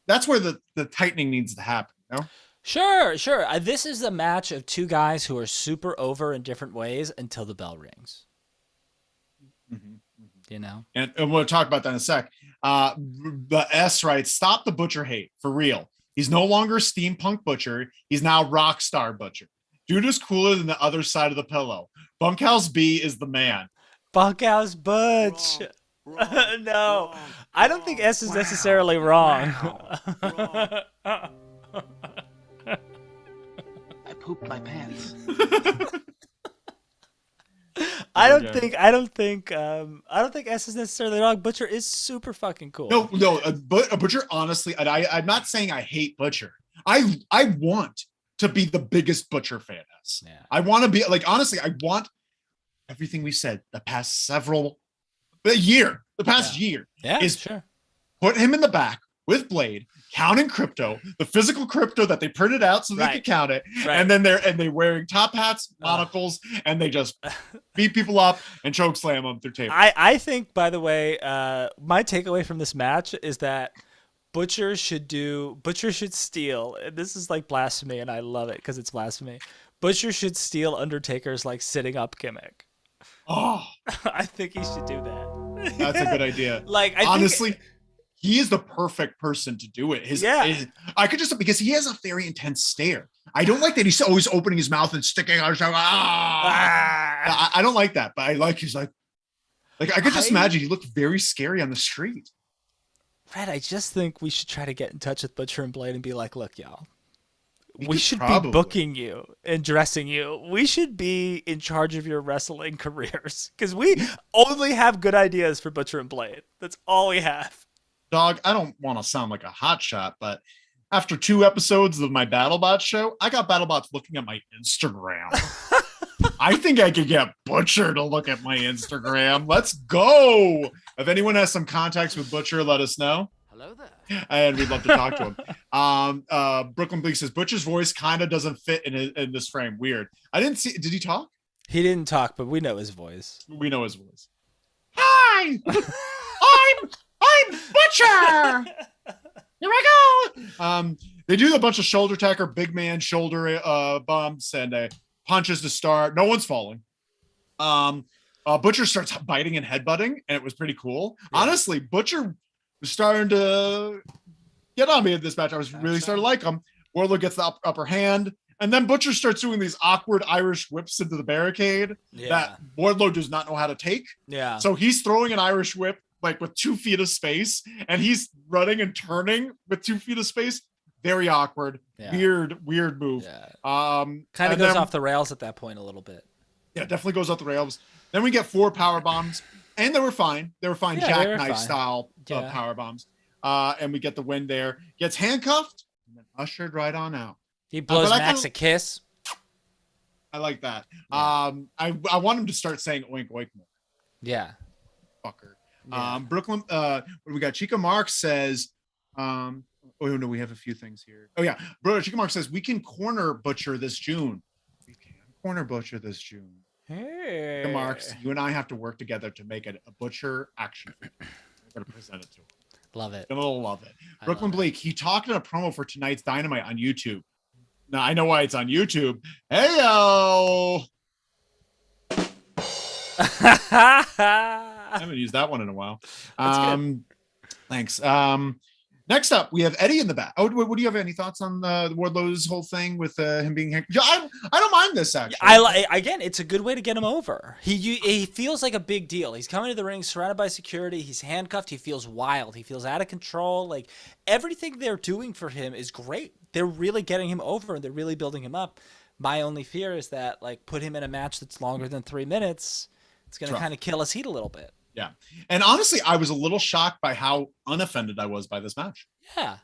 that's where the tightening needs to happen, you know? Sure. This is the match of two guys who are super over in different ways until the bell rings. Mm-hmm. You know? And we'll talk about that in a sec. The S writes, stop the Butcher hate, for real. He's no longer steampunk Butcher. He's now rock star Butcher. Dude is cooler than the other side of the pillow. Bunkhouse B is the man. Bunkhouse Butch. Wrong. No, Wrong. I don't think S is necessarily wrong. Wrong. I pooped my pants. I don't think S is necessarily wrong. Butcher is super fucking cool. No, Butcher, honestly, and I'm not saying I hate Butcher. I want to be the biggest Butcher fan. Yeah. I want to be like, honestly, I want everything we said the past year is sure. Put him in the back with Blade, counting crypto, the physical crypto that they printed out so they could count it, and then they're wearing top hats, monocles, and they just beat people up and choke slam them through tables. I think, by the way, my takeaway from this match is that Butcher should steal. This is like blasphemy, and I love it because it's blasphemy. Butcher should steal Undertaker's like sitting up gimmick. Oh, I think he should do that. That's a good idea. Like, honestly, he is the perfect person to do it. I could just, because he has a very intense stare. I don't like that he's always opening his mouth and sticking out his tongue. I don't like that, but I like he's like I could just imagine he looked very scary on the street. Fred, I just think we should try to get in touch with Butcher and Blade and be like, look, y'all, we should be booking you and dressing you. We should be in charge of your wrestling careers because we only have good ideas for Butcher and Blade. That's all we have. Dog, I don't want to sound like a hotshot, but after 2 episodes of my BattleBots show, I got BattleBots looking at my Instagram. I think I could get Butcher to look at my Instagram. Let's go. If anyone has some contacts with Butcher, let us know. Hello there. And we'd love to talk to him. Brooklyn Bleak says Butcher's voice kind of doesn't fit in this frame. Weird. I didn't see. Did he talk? He didn't talk, but we know his voice. We know his voice. Hi, I'm Butcher. Here I go. They do a bunch of shoulder tacker, big man shoulder bumps and punches to start. No one's falling. Butcher starts biting and headbutting, and it was pretty cool. Yeah. Honestly, Butcher was starting to get on me in this match. I was really starting to like him. Wardlow gets the upper hand, and then Butcher starts doing these awkward Irish whips into the barricade that Wardlow does not know how to take. Yeah. So he's throwing an Irish whip like with 2 feet of space, and he's running and turning with 2 feet of space. Very awkward, weird move. Yeah. Kind of goes off the rails at that point a little bit. Yeah, definitely goes off the rails. Then we get 4 power bombs, and they were fine. They were fine, jackknife style power bombs. And we get the win there. Gets handcuffed and then ushered right on out. He blows Max a kiss. I like that. Yeah. I want him to start saying oink oink more. Yeah. Fucker. Yeah. Brooklyn. What do we got? Chica Mark says. Oh no, we have a few things here. Oh yeah, bro. Chica Mark says we can corner Butcher this June. We can corner Butcher this June. Hey, Chica Marks, you and I have to work together to make a Butcher action figure. We're gonna present it to him. Love it. Gonna love it. Brooklyn Bleak. He talked in a promo for tonight's Dynamite on YouTube. Now I know why it's on YouTube. Hey yo. I haven't used that one in a while. Thanks. Next up, we have Eddie in the back. Oh, what do you have any thoughts on the Wardlow's whole thing with him being? Yeah, I don't mind this actually. Again, it's a good way to get him over. He feels like a big deal. He's coming to the ring surrounded by security. He's handcuffed. He feels wild. He feels out of control. Like everything they're doing for him is great. They're really getting him over and they're really building him up. My only fear is that like put him in a match that's longer than 3 minutes. It's going to kind of kill his heat a little bit. Yeah. And honestly, I was a little shocked by how unoffended I was by this match. Yeah.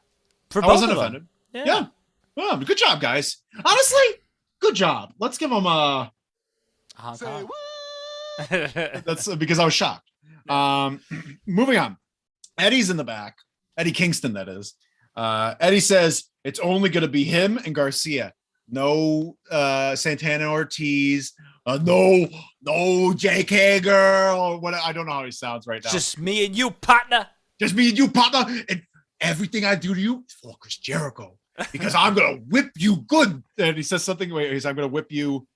I wasn't offended. Yeah. Well, good job, guys. Honestly, good job. Let's give them a... That's because I was shocked. Moving on. Eddie's in the back. Eddie Kingston, that is. Eddie says it's only going to be him and Garcia. No Santana Ortiz. No JK girl. What I don't know how he sounds right now. Just me and you, partner. Just me and you, partner. And everything I do to you is for Chris Jericho. Because I'm gonna whip you good. And he says something. Wait, he's I'm gonna whip you.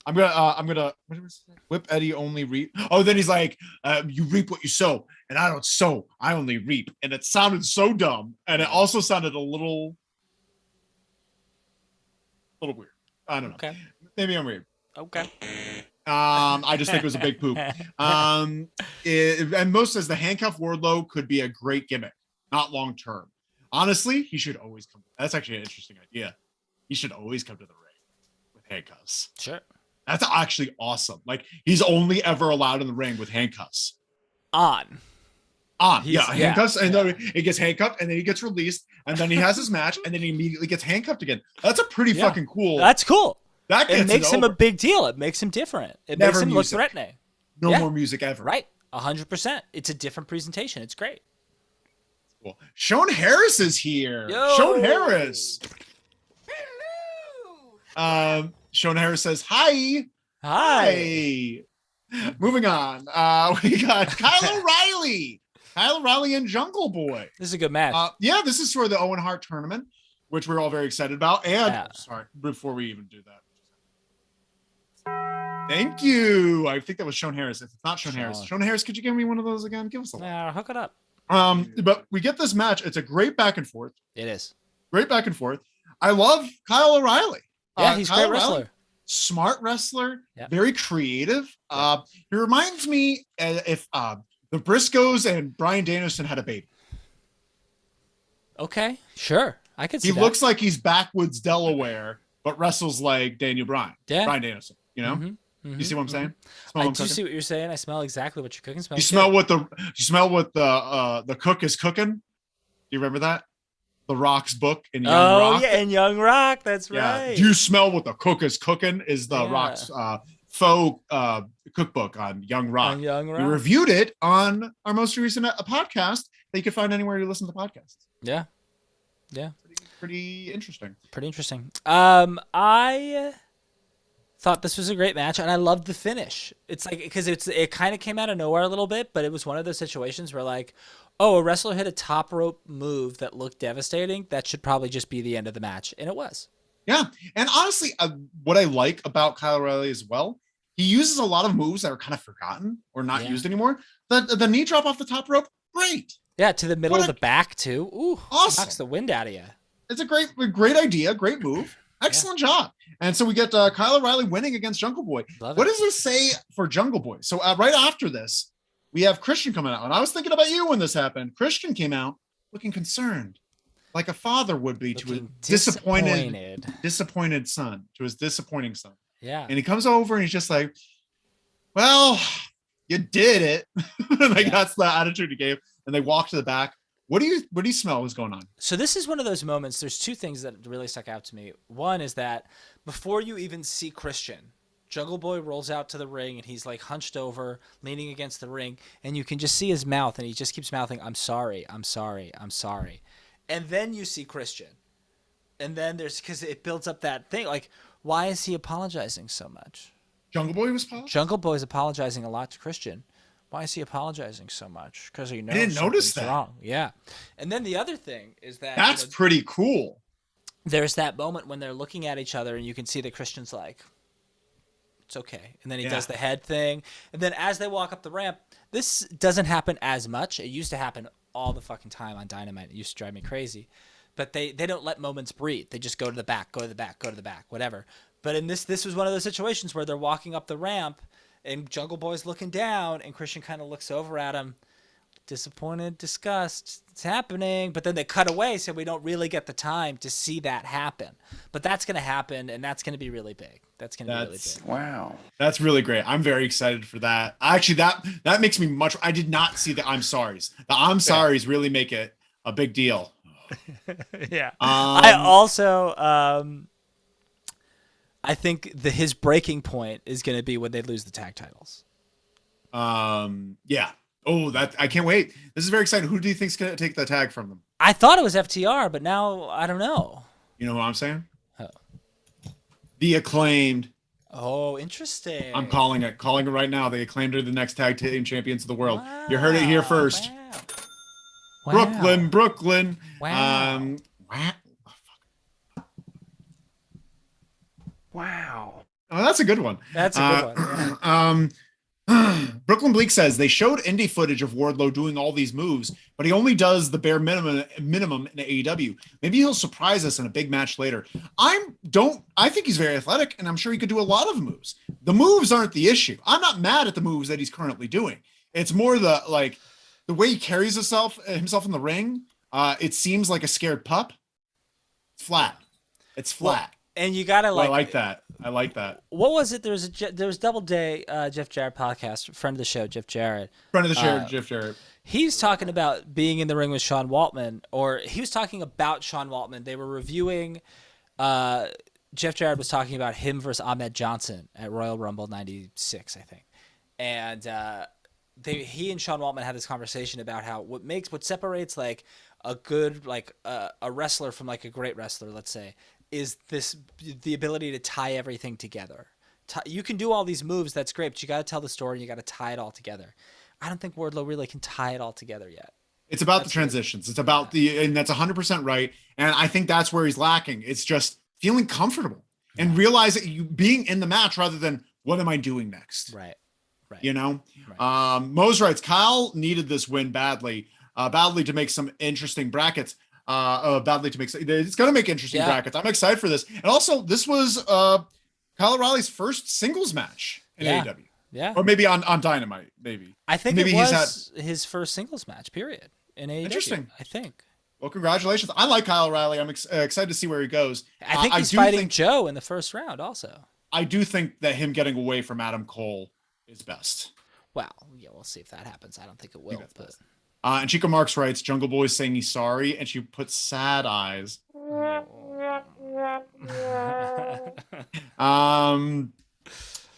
I'm gonna whip Eddie only reap. Oh, then he's like, you reap what you sow, and I don't sow, I only reap. And it sounded so dumb, and it also sounded a little weird. I don't know. Okay. Maybe I'm weird. Okay. I just think it was a big poop. And Mo says the handcuff Wardlow could be a great gimmick, not long term. Honestly, he should always come. That's actually an interesting idea. He should always come to the ring with handcuffs. Sure. That's actually awesome. Like he's only ever allowed in the ring with handcuffs. On. Handcuffs, and then he gets handcuffed, and then he gets released, and then he has his match, and then he immediately gets handcuffed again. That's a pretty fucking cool. That's cool. That it makes him a big deal. It makes him different. It makes him look threatening. No more music ever. Right. 100%. It's a different presentation. It's great. Cool. Sean Harris is here. Yo. Sean Harris. Hello. Sean Harris says hi. Hi. Moving on. We got Kyle O'Reilly. Kyle O'Reilly and Jungle Boy. This is a good match. This is for the Owen Hart tournament, which we're all very excited about. And sorry, before we even do that. Thank you. I think that was Sean Harris. If it's not Sean Harris, could you give me one of those again? Give us a hook it up. But we get this match. It's a great back and forth. It is. Great back and forth. I love Kyle O'Reilly. Yeah, he's a Kyle great wrestler. O'Reilly, smart wrestler, Yep. very creative. He reminds me if the Briscoes and Bryan Danielson had a baby. Okay, sure. I could see He that. looks like he's backwoods Delaware, but wrestles like Daniel Bryan. Yeah. Bryan Danielson. You know? Mhm, mhm, You see what I'm saying? mhm. Smell what I I'm do cooking? see what you're saying. I smell exactly what you're cooking. Smells You smell good. what the cook is cooking? Do you remember that? The Rock's book in Young Oh Rock. yeah, and Young Rock. That's Yeah. right. Do you smell what the cook is cooking? Is the Yeah. Rock's faux cookbook on Young Rock. On Young We Rock. reviewed it on our most recent podcast that you can find anywhere you listen to podcasts. Yeah. Yeah. Pretty interesting. Pretty interesting. I thought this was a great match, and I loved the finish. It's like because it kind of came out of nowhere a little bit, but it was one of those situations where like, oh, a wrestler hit a top rope move that looked devastating. That should probably just be the end of the match, and it was. Yeah. And honestly, what I like about Kyle O'Reilly as well, he uses a lot of moves that are kind of forgotten or not Yeah. used anymore. The knee drop off the top rope, great. Yeah, to the middle What of the back too. Ooh, Awesome. knocks the wind out of you. It's a great idea, great move. Excellent job. And so we get Kyle O'Reilly winning against Jungle Boy. Love What it. does this say for Jungle Boy? So right after this, we have Christian coming out. And I was thinking about you when this happened. Christian came out looking concerned, like a father would be to a Looking disappointed son, to his disappointing son. Yeah. And he comes over and he's just like, well, you did it. Like Yeah. that's the attitude he gave. And they walk to the back. What do you smell was going on? So this is one of those moments. There's two things that really stuck out to me. One is that before you even see Christian, Jungle Boy rolls out to the ring and he's like hunched over, leaning against the ring, and you can just see his mouth and he just keeps mouthing, "I'm sorry, I'm sorry, I'm sorry." And then you see Christian. And then because it builds up that thing. Like, why is he apologizing so much? Jungle Boy was Paul? Jungle Boy's apologizing a lot to Christian. Why is he apologizing so much? Because he knows didn't notice something's that. wrong. Yeah. And then the other thing is that That's pretty cool. there's that moment when they're looking at each other and you can see that Christian's like, it's okay. And then he does the head thing. And then as they walk up the ramp, this doesn't happen as much. It used to happen all the fucking time on Dynamite. It used to drive me crazy. But they don't let moments breathe. They just go to the back, go to the back, go to the back, whatever. But in this was one of those situations where they're walking up the ramp and Jungle Boy's looking down and Christian kind of looks over at him. Disappointed, disgust, it's happening. But then they cut away, so we don't really get the time to see that happen. But that's going to happen, and that's going to be really big. That's going to be really big. Wow. That's really great. I'm very excited for that. Actually, that makes me much. I did not see the I'm sorries. The I'm sorries really make it a big deal. Yeah. I also, I think his breaking point is going to be when they lose the tag titles. Yeah. Oh, that I can't wait. This is very exciting. Who do you think's gonna take the tag from them? I thought it was FTR, but now I don't know. You know what I'm saying? Oh. The Acclaimed. Oh, interesting. I'm calling it right now. The Acclaimed are the next tag team champions of the world. You heard it here first. Wow. Brooklyn. Wow. Wow. Oh, that's a good one. That's a good one. Yeah. Brooklyn Bleak says they showed indie footage of Wardlow doing all these moves, but he only does the bare minimum in AEW. Maybe he'll surprise us in a big match later. I think he's very athletic, and I'm sure he could do a lot of moves. The moves aren't the issue. I'm not mad at the moves that he's currently doing. It's more the way he carries himself in the ring. It seems like a scared pup. It's flat. It's flat. And you gotta I like that. I like that. What was it? There was Double Day Jeff Jarrett podcast, friend of the show, Jeff Jarrett. Friend of the show, Jeff Jarrett. He's talking about being in the ring with Sean Waltman, or he was talking about Sean Waltman. They were reviewing. Jeff Jarrett was talking about him versus Ahmed Johnson at Royal Rumble '96, I think, and he and Sean Waltman had this conversation about how what separates like a good a wrestler from like a great wrestler, let's say, is the ability to tie everything together. You can do all these moves, that's great, but you got to tell the story and you got to tie it all together. I don't think Wardlow really can tie it all together yet. It's about the transitions. It's about and that's 100% right. And I think that's where he's lacking. It's just feeling comfortable and realize that you being in the match rather than what am I doing next? Right. You know, Mose writes, Kyle needed this win badly. badly to make some interesting brackets. It's going to make interesting brackets. I'm excited for this. And also, this was Kyle O'Reilly's first singles match in AEW. Yeah. Or maybe on Dynamite, maybe. I think maybe it was his first singles match, period, in AEW. Interesting. I think. Well, congratulations. I like Kyle O'Reilly. I'm excited to see where he goes. I think he's fighting Joe in the first round also. I do think that him getting away from Adam Cole is best. Well, yeah, we'll see if that happens. I don't think it will. But... And Chico Marks writes, Jungle Boy's saying he's sorry, and she puts sad eyes.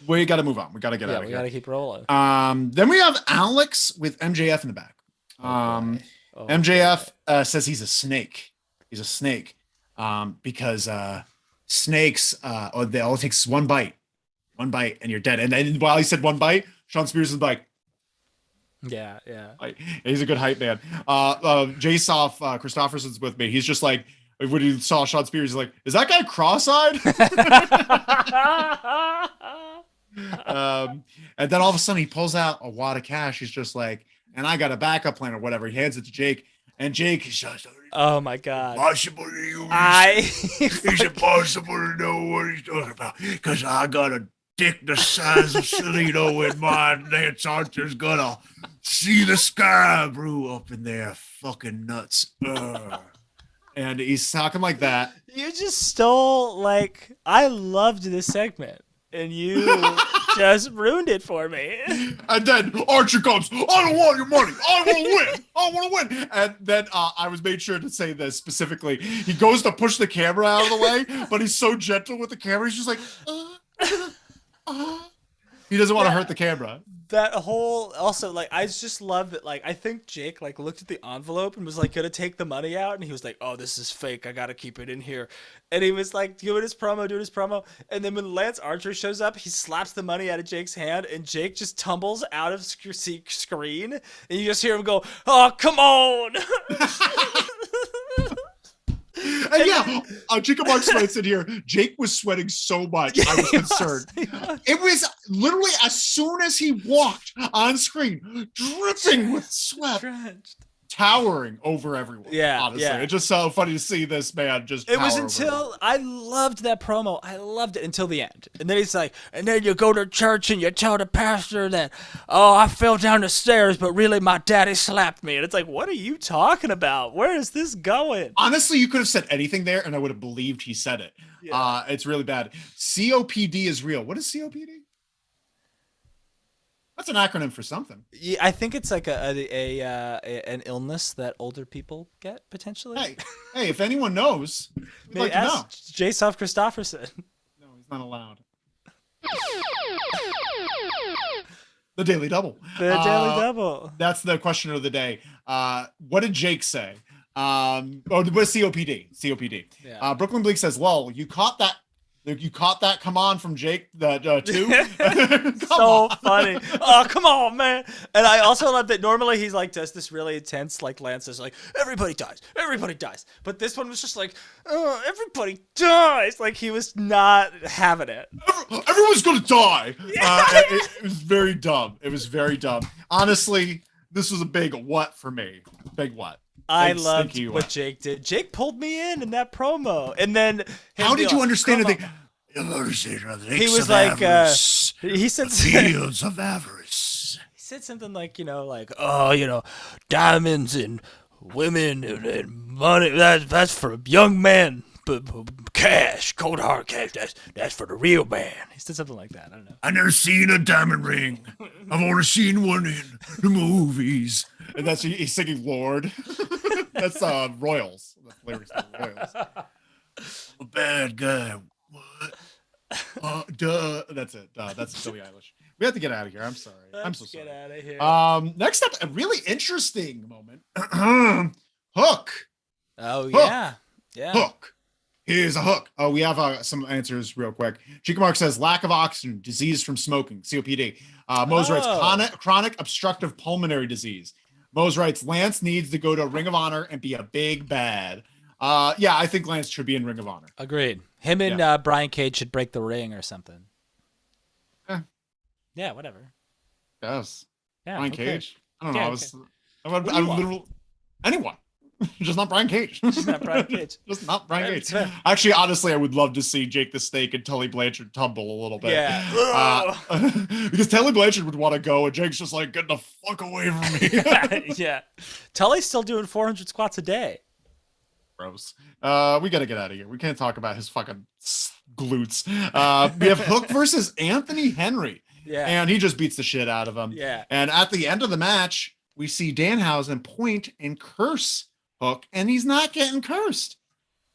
We got to move on. We got to get out of here. We got to keep rolling. Then we have Alex with MJF in the back. MJF says he's a snake. He's a snake because snakes, they all takes one bite, and you're dead. And then while he said one bite, Sean Spears is like, yeah. He's a good hype man. Jasoff Christopherson's with me. He's just like, when he saw Sean Spears, he's like, is that guy cross-eyed? And then all of a sudden he pulls out a wad of cash. He's just like, and I got a backup plan or whatever. He hands it to Jake, and Jake is just, oh my God. Possible to you. It's impossible to know what he's talking about because I got a dick the size of Salino in my Lance Archer's gonna see the sky brew up in there. Fucking nuts. And he's talking like that. You just stole, I loved this segment, and you just ruined it for me. And then Archer comes, I don't want your money. I want to win. And then I was made sure to say this specifically. He goes to push the camera out of the way, but he's so gentle with the camera. He's just like, he doesn't want to hurt the camera. That whole, also, I just love that, I think Jake, looked at the envelope and was, gonna take the money out, and he was like, oh, this is fake, I gotta keep it in here. And he was, doing his promo, and then when Lance Archer shows up, he slaps the money out of Jake's hand, and Jake just tumbles out of screen, and you just hear him go, oh, come on! And Chico Marks writes in here, Jake was sweating so much, I was concerned. It was literally as soon as he walked on screen, dripping with sweat, towering over everyone. Yeah, honestly. yeah. It's just so funny to see this man just It was tower until, over. I loved that promo. I loved it until the end. And then he's like, and then you go to church and you tell the pastor that, oh, I fell down the stairs, but really my daddy slapped me. And it's like, what are you talking about? Where is this going? Honestly, you could have said anything there and I would have believed he said it. Yeah. It's really bad. COPD is real. What is COPD? That's an acronym for something. Yeah, I think it's like an illness that older people get potentially. Hey, if anyone knows, we'd like to know. Jasoff Christopherson. No, he's not allowed. The Daily Double. The Daily Double. That's the question of the day. What did Jake say? What is COPD? COPD. Yeah. Brooklyn Bleak says, "Lol, you caught that." You caught that? Come on, from Jake. Too. So funny. Oh, come on, man. And I also love that normally he's does this really intense, Lance is everybody dies. But this one was just oh, everybody dies. He was not having it. Everyone's gonna die. Yeah. It was very dumb. It was very dumb. Honestly, this was a big what for me. Big what. I loved what Jake did. Jake pulled me in that promo, and then how did you understand anything? He was he said fields of avarice. He said something diamonds and women and money. That's for young men, but cash, cold hard cash. That's for the real man. He said something like that. I don't know. I never seen a diamond ring. I've only seen one in the movies. And that's he's singing Lord. That's Royals. That's lyrics to Royals. A bad guy. What? Duh. That's it. That's Billie Eilish. We have to get out of here. I'm sorry. I'm so sorry. Get out of here. Next up, a really interesting moment. Hook. Oh yeah. Yeah. Hook. Here's a hook. Oh, we have some answers real quick. Chica Mark says lack of oxygen, disease from smoking, COPD. Mose writes chronic obstructive pulmonary disease. Mose writes Lance needs to go to Ring of Honor and be a big bad. Yeah, I think Lance should be in Ring of Honor. Agreed. Him and Brian Cage should break the ring or something. Yeah, whatever. Yes. Yeah, Brian okay. Cage. I don't know. Yeah, I literally. anyone. Just not Brian Cage. Just not Brian Cage. Just not Brian Cage. Fair. Actually, honestly, I would love to see Jake the Snake and Tully Blanchard tumble a little bit. Yeah. Because Tully Blanchard would want to go, and Jake's just like, get the fuck away from me. Yeah. Tully's still doing 400 squats a day. Gross. We got to get out of here. We can't talk about his fucking glutes. We have Hook versus Anthony Henry. Yeah. And he just beats the shit out of him. Yeah. And at the end of the match, we see Danhausen point and curse Hook, and he's not getting cursed.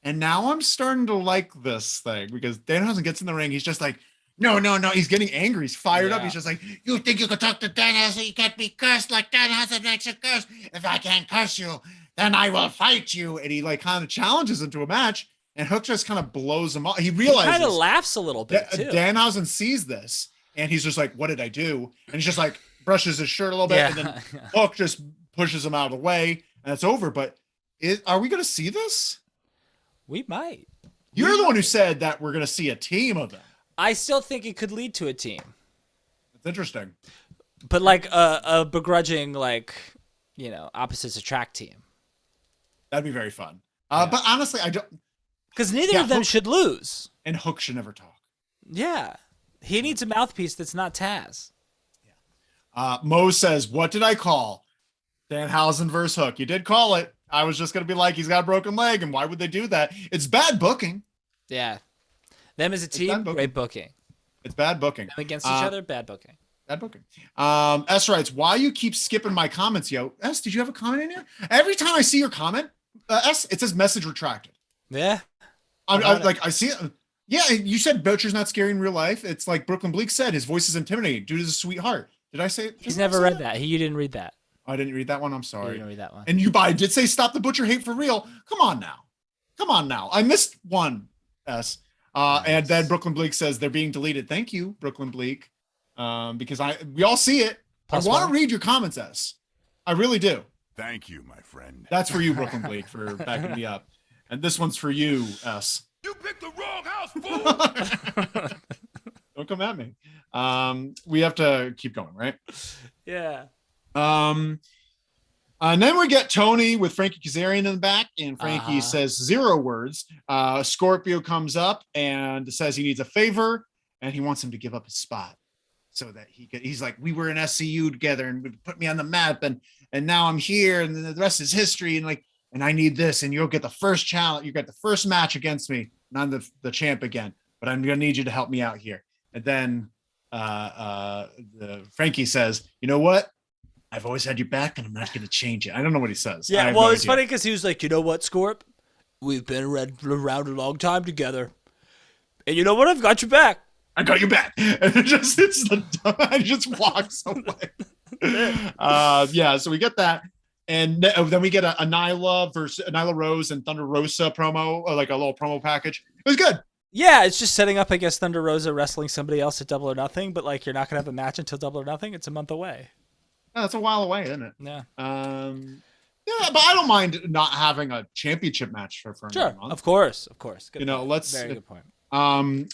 And now I'm starting to like this thing because Danhausen gets in the ring. He's just like, no. He's getting angry. He's fired up. He's just like, you think you could talk to Danhausen? You can't be cursed like Danhausen makes you curse. If I can't curse you, then I will fight you. And he like kind of challenges him to a match, and Hook just kind of blows him off. He realizes, kind of laughs a little bit too. Danhausen sees this, and he's just like, what did I do? And he's just like brushes his shirt a little bit, and then Hook just pushes him out of the way, and it's over. But are we going to see this? We might. You're the one who said that we're going to see a team of them. I still think it could lead to a team. It's interesting. But like a begrudging, like, opposites attract team. That'd be very fun. But honestly, I don't. Because neither of them Hook should lose. And Hook should never talk. Yeah. He needs a mouthpiece that's not Taz. Mo says, what did I call? Danhausen versus Hook. You did call it. I was just going to be like, he's got a broken leg, and why would they do that? It's bad booking. Yeah. Them as a team, great booking. It's bad booking. Them against each other, bad booking. Bad booking. S writes, why you keep skipping my comments, yo? S, did you have a comment in here? Every time I see your comment, S, it says message retracted. Yeah. I see it. Yeah, you said Butcher's not scary in real life. It's like Brooklyn Bleak said, his voice is intimidating. Dude is a sweetheart. Did I say it? He's never read that. You didn't read that. I didn't read that one. I'm You sorry. didn't read that one. And I did say stop the butcher hate for real. Come on now. I missed one. S. And then Brooklyn Bleak says they're being deleted. Thank you, Brooklyn Bleak. Because we all see it. Plus I want one. to read your comments, S. I really do. Thank you, my friend. That's for you, Brooklyn Bleak, for backing me up. And this one's for you, S. You picked the wrong house, fool. Don't come at me. We have to keep going, right? Yeah. And then we get Tony with Frankie Kazarian in the back, and Frankie says 0 words. Scorpio comes up and says he needs a favor, and he wants him to give up his spot so that he's like, we were in SCU together and put me on the map, and now I'm here, and then the rest is history, and I need this, and you'll get the first challenge, you get the first match against me, and I'm the champ again, but I'm gonna need you to help me out here. And then Frankie says, you know what? I've always had you back, and I'm not going to change it. I don't know what he says. Yeah, well, it's funny because he was like, you know what, Scorp? We've been around a long time together. And you know what? I've got your back. I got your back. And it just walks away. So we get that. And then we get a Nyla versus Nyla Rose and Thunder Rosa promo, like a little promo package. It was good. Yeah, it's just setting up, I guess, Thunder Rosa wrestling somebody else at Double or Nothing, but like you're not going to have a match until Double or Nothing. It's a month away. Yeah, that's a while away, isn't it? Yeah. Yeah, but I don't mind not having a championship match for Sure, another month. of course. Good Point. Let's. Very good point.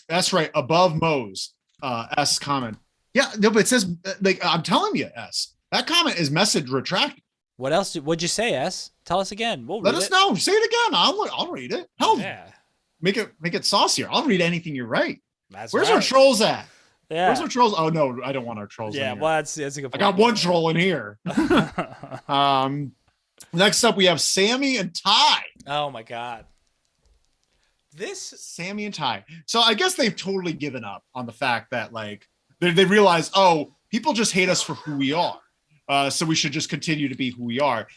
That's right. Above Moe's S comment. Yeah, no, but it says like I'm telling you, S. That comment is message retracted. What else? What'd you say, S? Tell us again. We'll Let read us it. know. Say it again. I'll read it. Hell, Yeah. Make it saucier. I'll read anything you write. That's Where's right. our trolls at? Yeah. Where's our trolls? Oh no, I don't want our trolls. Yeah, in here. well, that's a good I point. got one troll in here. Next up, we have Sammy and Ty. Oh my God. Sammy and Ty. So I guess they've totally given up on the fact that like they realize, oh, people just hate us for who we are. So we should just continue to be who we are.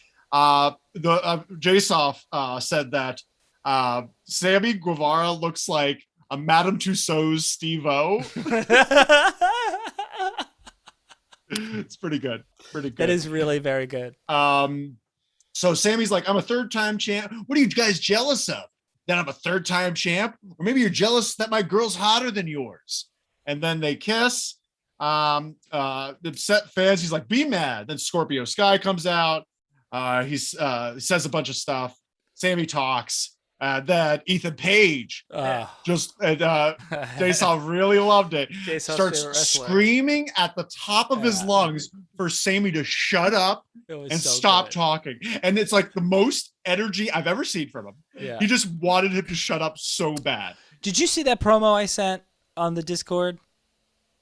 Jasoff said that Sammy Guevara looks like a Madame Tussauds Steve-O. It's pretty good. That is really very good. So Sammy's like, I'm a 3rd-time champ. What are you guys jealous of? That I'm a 3rd-time champ? Or maybe you're jealous that my girl's hotter than yours. And then they kiss. Upset fans, he's like, be mad. Then Scorpio Sky comes out. He says a bunch of stuff. Sammy talks. that Ethan Page Uh, just Jason really loved it. Jason's Starts favorite wrestler. screaming at the top of his Yeah. lungs for Sammy to shut up It was and so stop good. talking. And it's like the most energy I've ever seen from him. Yeah. He just wanted him to shut up so bad. Did you see that promo I sent on the Discord?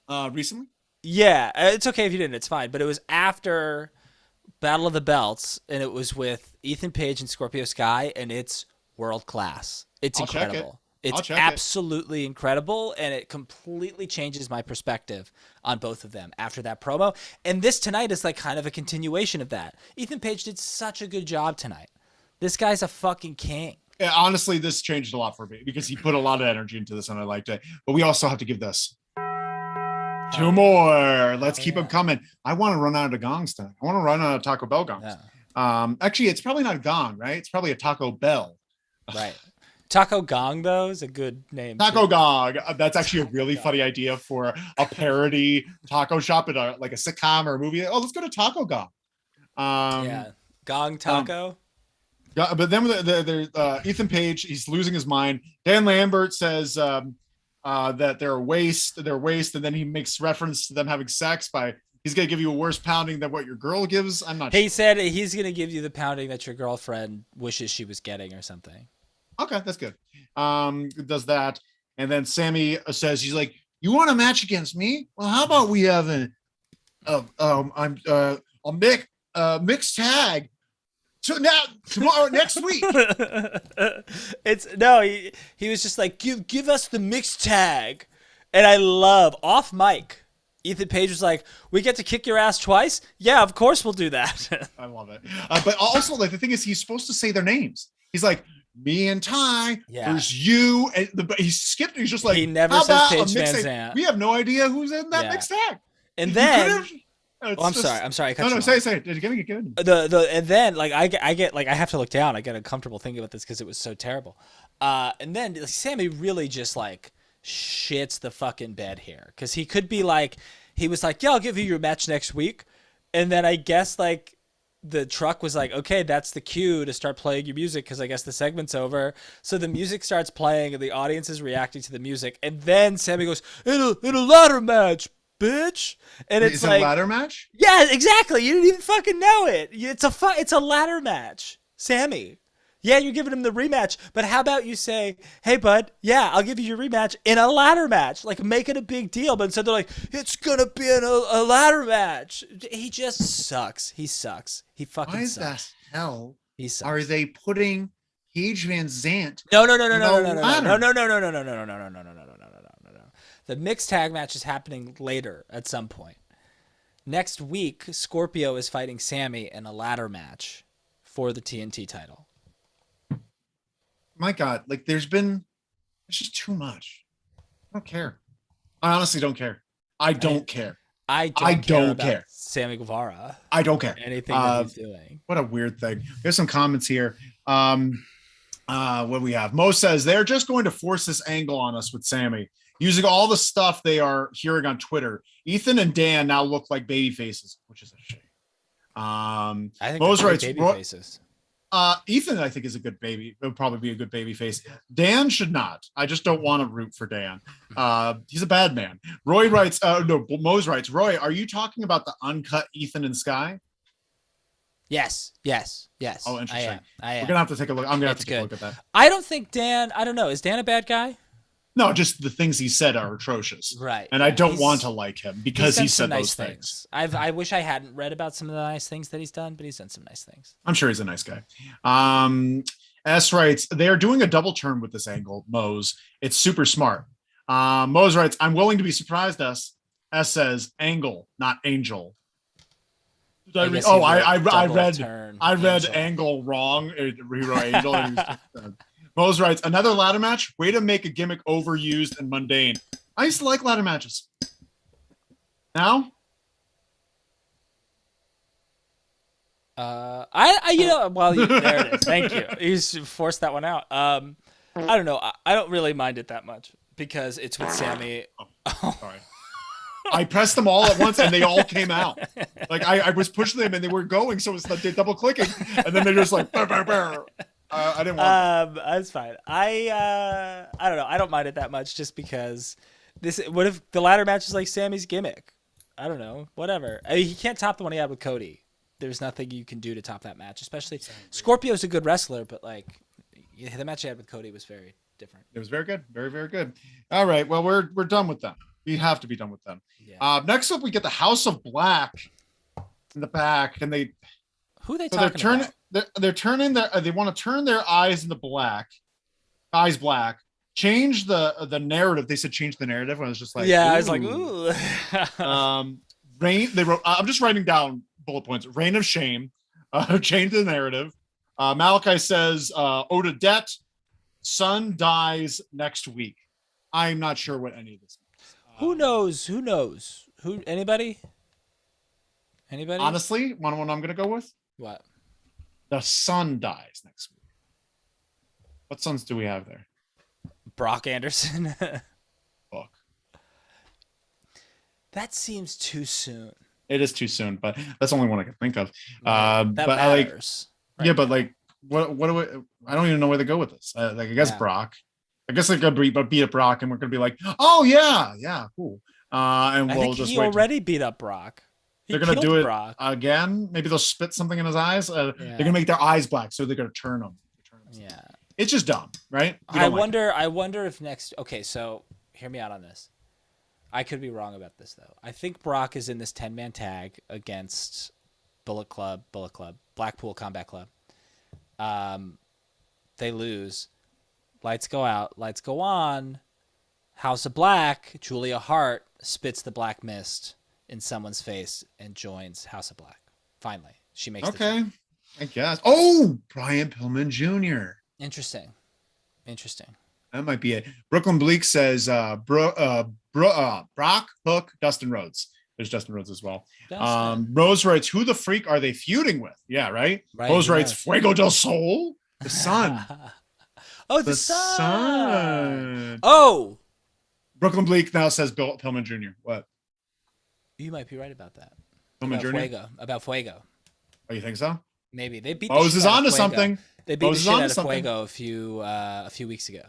Recently? Yeah, it's okay if you didn't. It's fine. But it was after Battle of the Belts, and it was with Ethan Page and Scorpio Sky, and it's world class. It's I'll check it. incredible. I'll It's check it. absolutely incredible, and it completely changes my perspective on both of them after that promo. And this tonight is like kind of a continuation of that. Ethan Page did such a good job tonight. This guy's a fucking king. Yeah, honestly, this changed a lot for me because he put a lot of energy into this and I liked it. But we also have to give this. Two more. Let's keep them coming. I want to run out of gongs tonight. I want to run out of Taco Bell gongs. Yeah. Actually, it's probably not a gong, right? It's probably a Taco Bell. Right. Taco Gong, though, is a good name. Taco too. Gong. That's actually a really funny idea for a parody taco shop in like a sitcom or a movie. Oh, let's go to Taco Gong. Yeah. Gong Taco. Yeah, but then there's Ethan Page. He's losing his mind. Dan Lambert says that they're waste, and then he makes reference to them having sex by he's gonna give you a worse pounding than what your girl gives. I'm not. He said he's going to give you the pounding that your girlfriend wishes she was getting or something. Okay, that's good. Does that, and then Sammy says he's like, "You want a match against me? Well, how about we have a mixed tag? So now tomorrow next week." He was just like, give us the mixed tag. And I love off mic. Ethan Page was like, we get to kick your ass twice? Yeah, of course we'll do that. I love it. But also, like, the thing is, he's supposed to say their names. He's like, me and Ty, Yeah. there's you. And he skipped. He's just like, He never how says about Paige a mixed Van tag? Zandt. We have no idea who's in that Yeah. mixed tag. And You then could've- I'm sorry. I cut you off. Say it. Did you get it? And then like I get like I have to look down. I get uncomfortable thinking about this because it was so terrible. And then like, Sammy really just like shits the fucking bed here because he could be like he was like, yeah, I'll give you your match next week, and then I guess like the truck was like, okay, that's the cue to start playing your music because I guess the segment's over. So the music starts playing and the audience is reacting to the music, and then Sammy goes in a ladder match, bitch. And it's Is like it a ladder match? yeah, exactly. You didn't even fucking know it. It's a ladder match, Sammy. Yeah, you're giving him the rematch, but how about you say, hey, bud, yeah, I'll give you your rematch in a ladder match. Like, make it a big deal. But instead they're like, it's going to be a ladder match. He just sucks. He sucks. He fucking Why sucks. the hell He sucks. are they putting Paige Van Zandt? No. The mixed tag match is happening later at some point. Next week, Scorpio is fighting Sammy in a ladder match for the TNT title. My God, like it's just too much. I don't care. I honestly don't care. I don't care. I don't don't care. about Sammy Guevara. I don't care. Anything that he's doing. What a weird thing. There's some comments here. What do we have? Mo says they're just going to force this angle on us with Sammy, using all the stuff they are hearing on Twitter. Ethan and Dan now look like baby faces, which is a shame. I think Mo's they're right. baby faces. Ethan, I think, is a good baby. It would probably be a good baby face. Dan should not. I just don't want to root for Dan. He's a bad man. Roy writes, Mo's writes, Roy, are you talking about the uncut Ethan and Sky? Yes. Oh, interesting. I am. We're gonna have to take a look. I'm gonna have It's to take a good. look at that. I don't think Dan. I don't know. Is Dan a bad guy? No, just the things he said are atrocious. Right. And I don't He's- want to like him because he he's done said some those nice things. I wish I hadn't read about some of the nice things that he's done, but he's done some nice things. I'm sure he's a nice guy. S writes, they are doing a double turn with this angle, Mose. It's super smart. Mose writes, I'm willing to be surprised. S says angle, not angel. Did I read? Oh, I read Angel. angle wrong. Rewrote angel. Mose writes, another ladder match. Way to make a gimmick overused and mundane. I used to like ladder matches. Now? There it is. Thank you. You forced that one out. I don't know. I don't really mind it that much because it's with Sammy. Sorry. I pressed them all at once and they all came out. Like I was pushing them and they were going, so it's like they're double clicking, and then they're just like burr, burr, burr. I didn't want. That's fine. I don't know. I don't mind it that much just because this. What if the ladder match is like Sammy's gimmick? I don't know. Whatever. I mean, he can't top the one he had with Cody. There's nothing you can do to top that match. Especially Scorpio's a good wrestler, but like the match he had with Cody was very different. It was very good. Very, very good. All right. Well, we're done with them. We have to be done with them. Yeah. Next up, we get the House of Black in the back, and Who are they so talking about? they're turning they want to turn their eyes into black, change the narrative. They said change the narrative, and I was just like, Yeah, I was like, ooh. Reign. They wrote. I'm just writing down bullet points. Reign of shame. Change the narrative. Malachi says, Oda debt. Son dies next week. I'm not sure what any of this means. Who knows? Who knows? Who? Anybody? Anybody? Honestly, one I'm going to go with. What? The son dies next week. What sons do we have there? Brock Anderson. Book. That seems too soon. It is too soon, but that's the only one I can think of. That but I like, matters. yeah, but like, what do we? I don't even know where to go with this. Like, I guess Yeah. Brock. I guess they're gonna beat up Brock, and we're gonna be like, oh yeah, cool. And I we'll think just he wait. already beat up Brock. He They're gonna killed do it Brock. again. Maybe they'll spit something in his eyes. Yeah. They're gonna make their eyes black, so they're gonna turn them. Yeah. It's just dumb, right? You I don't like wonder. I wonder if next. Okay, so hear me out on this. I could be wrong about this though. I think Brock is in this 10-man tag against Bullet Club, Blackpool Combat Club. They lose. Lights go out. Lights go on. House of Black. Julia Hart spits the black mist in someone's face and joins House of Black. Finally, she makes. it. The Okay, jump. I guess. Oh, Brian Pillman Jr. Interesting. That might be it. Brooklyn Bleak says Brock, Hook, Dustin Rhodes. There's Dustin Rhodes as well. Dustin. Rose writes, who the freak are they feuding with? Yeah, right? Right, Rose who writes, knows? Fuego del Sol, the sun. Oh, The the sun. sun. Oh, Brooklyn Bleak now says Bill Pillman Jr. What? you might be right about that. Pillman About Jr.? Fuego. About Fuego. Oh, you think so? Maybe they beat. Mose the is shit out of onto Fuego. something. They beat Mose the is shit onto out of something. Fuego a few weeks ago.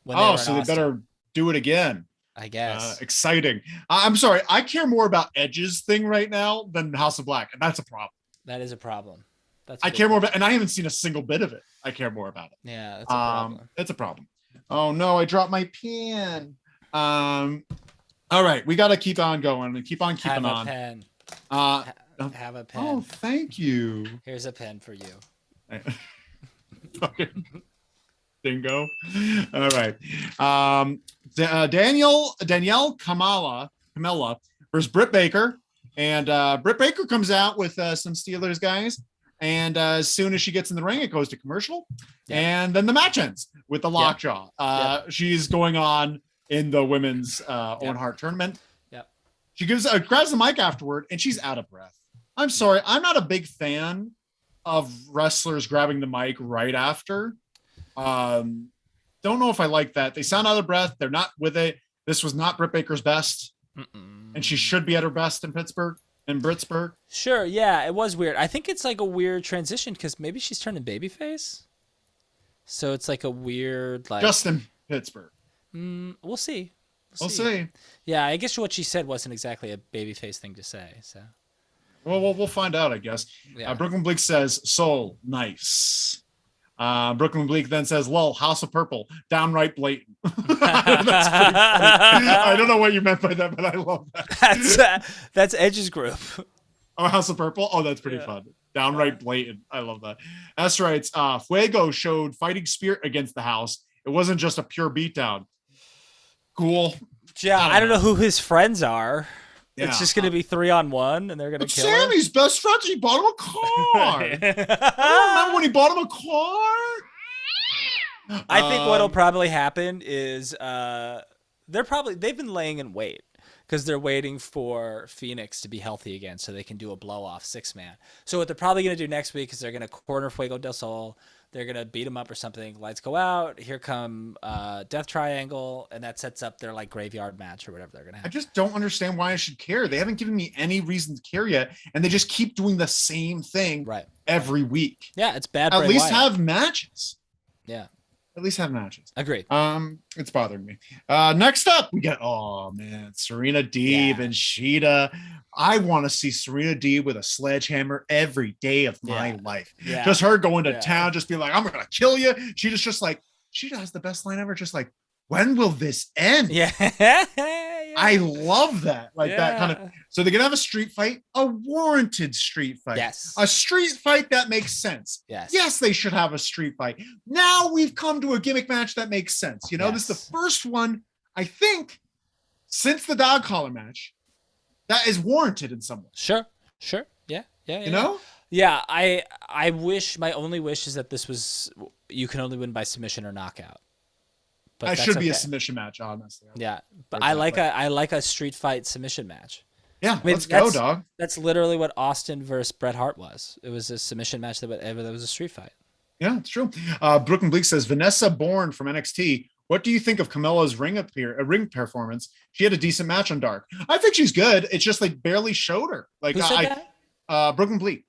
When Oh, were so in they Austin, better do it again. I guess. Exciting. I'm sorry. I care more about Edge's thing right now than House of Black, and that's a problem. That is a problem. That's. I care more about, and I haven't seen a single bit of it. I care more about it. Yeah, that's a problem. It's a problem. Oh no, I dropped my pen. All right, we got to keep on going and keep on keeping Have on. a pen. Have a pen. Oh, thank you. Here's a pen for you. Fucking dingo. All right. Danielle Kamala versus Britt Baker, and Britt Baker comes out with some Steelers guys. And as soon as she gets in the ring, it goes to commercial, and then the match ends with the lockjaw. She's going on in the women's Owen Hart tournament. Yep. She grabs the mic afterward, and she's out of breath. I'm sorry, I'm not a big fan of wrestlers grabbing the mic right after. Don't know if I like that. They sound out of breath. They're not with it. This was not Britt Baker's best, and she should be at her best in Pittsburgh. In Britsburg. Sure, yeah, it was weird. I think it's like a weird transition because maybe she's turning babyface. So it's like a weird like. Just in Pittsburgh. We'll see. We'll see. Yeah, I guess what she said wasn't exactly a babyface thing to say. So. Well, we'll find out, I guess. Yeah. Brooklyn Bleak says, "Soul, nice." Brooklyn Bleak then says, "Lol, House of Purple, downright blatant." That's pretty funny. I don't know what you meant by that, but I love that. That's Edge's group. Oh, House of Purple. Oh, that's pretty fun. Downright blatant. I love that. S writes, Fuego showed fighting spirit against the House. It wasn't just a pure beatdown. Cool. Yeah, I don't know who his friends are. Yeah. It's just going to be 3-on-1, and they're going to But kill her. Sammy's best friend. He bought him a car. I don't remember when he bought him a car. I think what'll probably happen is they've been laying in wait because they're waiting for Phoenix to be healthy again so they can do a blow off 6-man. So what they're probably going to do next week is they're going to corner Fuego del Sol. They're going to beat him up or something. Lights go out. Here come Death Triangle, and that sets up their like graveyard match or whatever they're going to have. I just don't understand why I should care. They haven't given me any reason to care yet, and they just keep doing the same thing Right. every week. Yeah, it's bad. At Bray least Wyatt. have matches. Yeah. At least have matches. Agreed. It's bothering me. Next up, we get Serena Deeb and Sheeta. I want to see Serena Deeb with a sledgehammer every day of my life. Yeah. Just her going to town, just be like, I'm gonna kill you. Sheeta's just like, Sheeta has the best line ever. Just like, when will this end? Yeah. I love that. Like that kind of. So they're gonna have a street fight, a warranted street fight. Yes. A street fight that makes sense. Yes. Yes, they should have a street fight. Now we've come to a gimmick match that makes sense. You know, this is the first one, I think, since the dog collar match that is warranted in some way. Sure. Yeah. You know? Yeah, I wish, my only wish is that this was, you can only win by submission or knockout. But that should be a okay. submission match, honestly. Yeah, but I like a street fight submission match. Yeah, I mean, let's go, dog. That's literally what Austin versus Bret Hart was. It was a submission match that was a street fight. Yeah, it's true. Brooklyn Bleak says, Vanessa Bourne from NXT. What do you think of Camilla's ring performance? She had a decent match on Dark. I think she's good. It's just like barely showed her. Like Who said that? Brooklyn Bleak.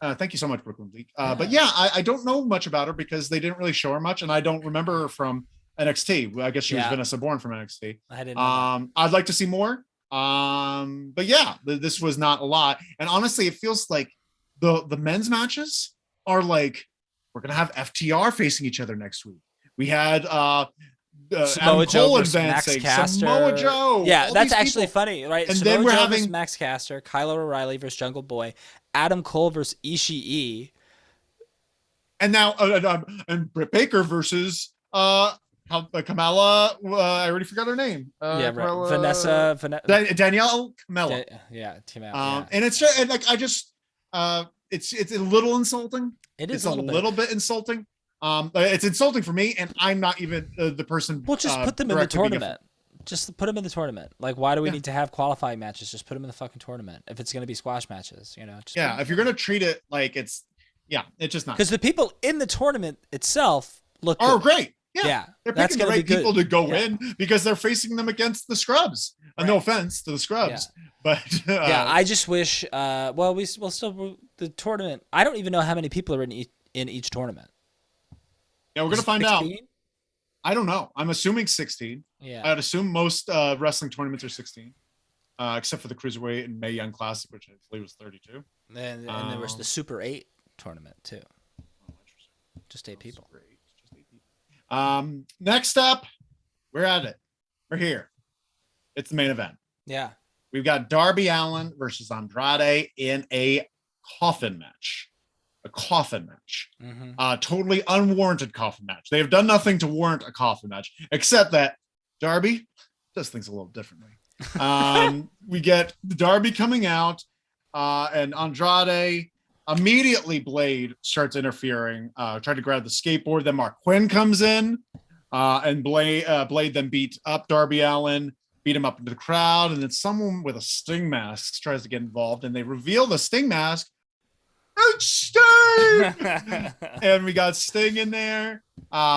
Thank you so much, Brooklyn Bleak. But yeah, I don't know much about her because they didn't really show her much, and I don't remember her from NXT. I guess she was Vanessa Bourne from NXT. I didn't know I'd like to see more. But yeah, this was not a lot. And honestly, it feels like the men's matches are like, we're gonna have FTR facing each other next week. We had Samoa Joe versus advancing, Max Caster. Samoa Joe. Yeah, that's actually funny, right? And Samoa then we're Joe having versus Max Caster, Kyle O'Reilly versus Jungle Boy, Adam Cole versus Ishii, and now and Britt Baker versus Kamala. I already forgot her name. Vanessa. Danielle Kamala. And it's just, and like it's a little insulting. It's a little bit insulting. It's insulting for me, and I'm not even the person. Well, just put them in the tournament. Just put them in the tournament. Like, why do we need to have qualifying matches? Just put them in the fucking tournament. If it's going to be squash matches, you know. If you're going to treat it like it's just not. Because the people in the tournament itself look great. Yeah, they're picking the right people to go in because they're facing them against the scrubs. Right. No offense to the scrubs, but I just wish. We'll still the tournament. I don't even know how many people are in each tournament. Yeah, we're gonna find out. I don't know. I'm assuming 16. Yeah, I'd assume most wrestling tournaments are 16, except for the Cruiserweight and Mae Young Classic, which I believe was 32. And there was the Super 8 tournament too. Oh, interesting. Just 8 people. Next up, we're at it. We're here. It's the main event. Yeah. We've got Darby Allin versus Andrade in a coffin match. A coffin match. Mm-hmm. Totally unwarranted coffin match. They have done nothing to warrant a coffin match, except that Darby does things a little differently. We get Darby coming out, and Andrade. Immediately, Blade starts interfering, trying to grab the skateboard. Then Mark Quinn comes in, and Blade then beat up Darby Allin, beat him up into the crowd, and then someone with a Sting mask tries to get involved, and they reveal the Sting mask. It's Sting! And we got Sting in there,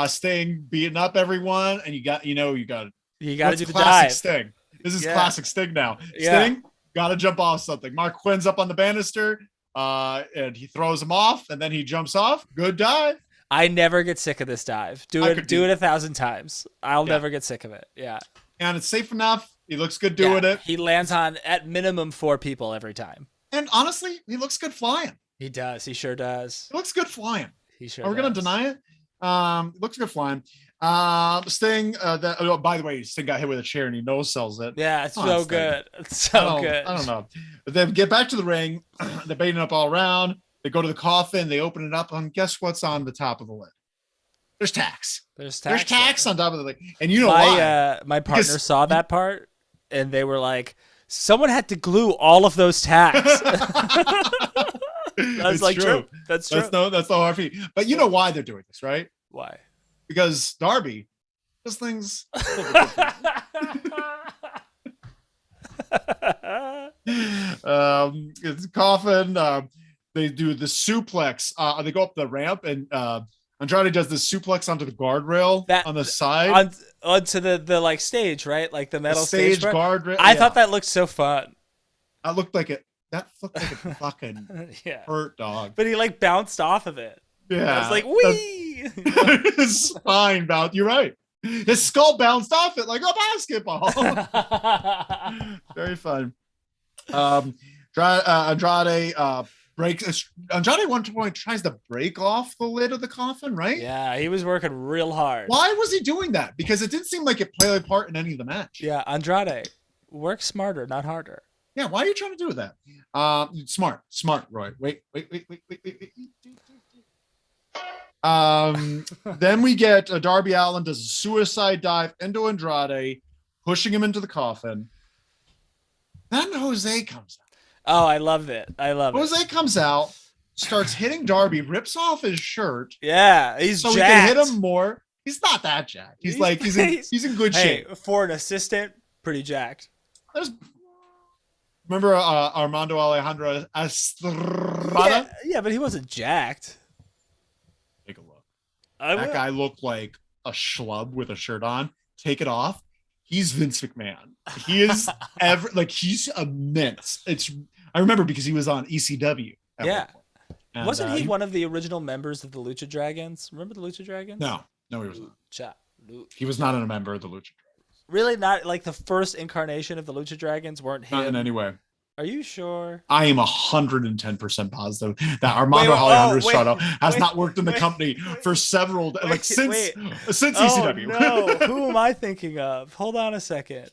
Sting beating up everyone, and you got to do the classic dive. Sting. This is classic Sting now. Yeah. Sting got to jump off something. Mark Quinn's up on the banister. And he throws him off, and then he jumps off. Good dive. I never get sick of this dive. Do it 1,000 times. I'll never get sick of it. Yeah. And it's safe enough. He looks good doing it. He lands on at minimum 4 people every time. And honestly, he looks good flying. He does. He sure does. He looks good flying. He sure. Are we gonna deny it? Looks good flying. Sting. By the way, Sting got hit with a chair and he no sells it. Yeah, it's so good. It's so good. I don't know. But they get back to the ring. They're baiting up all around. They go to the coffin. They open it up, and guess what's on the top of the lid? There's tacks. There's tacks on top of the lid. And you know why? My partner saw that part, and they were like, "Someone had to glue all of those tacks." That's like true. That's true. That's no hard feat. But you know why they're doing this, right? Why? Because Darby does things. It's Coffin. They do the suplex. They go up the ramp, and Andrade does the suplex onto the guardrail on the side, onto the like stage, right? Like the metal stage guardrail. I thought that looked so fun. That looked like it fucking hurt, dog. But he like bounced off of it. Yeah, I was like, wee. His spine bounced. You're right. His skull bounced off it like a basketball. Very fun. Andrade breaks. Andrade at one point tries to break off the lid of the coffin, right? Yeah, he was working real hard. Why was he doing that? Because it didn't seem like it played a part in any of the match. Yeah, Andrade, work smarter, not harder. Yeah, why are you trying to do that? Smart, Roy. Wait. Then we get Darby Allin does a suicide dive into Andrade, pushing him into the coffin. Then Jose comes out. Oh, I love it. Jose comes out, starts hitting Darby, rips off his shirt. Yeah, he's so jacked. We can hit him more. He's not that jacked. He's in good shape. For an assistant, pretty jacked. Remember Armando Alejandro Estrada? Yeah, but he wasn't jacked. Take a look. That guy looked like a schlub with a shirt on. Take it off. He's Vince McMahon. He is he's immense. I remember because he was on ECW. Yeah. Wasn't he one of the original members of the Lucha Dragons? Remember the Lucha Dragons? No, he was not. He was not a member of the Lucha Dragons. Really, not like the first incarnation of the Lucha Dragons weren't him? Not in any way. Are you sure? I am 110% positive that Armando Alejandro Estrada has not worked in the company for several since ECW. No, who am I thinking of? Hold on a second.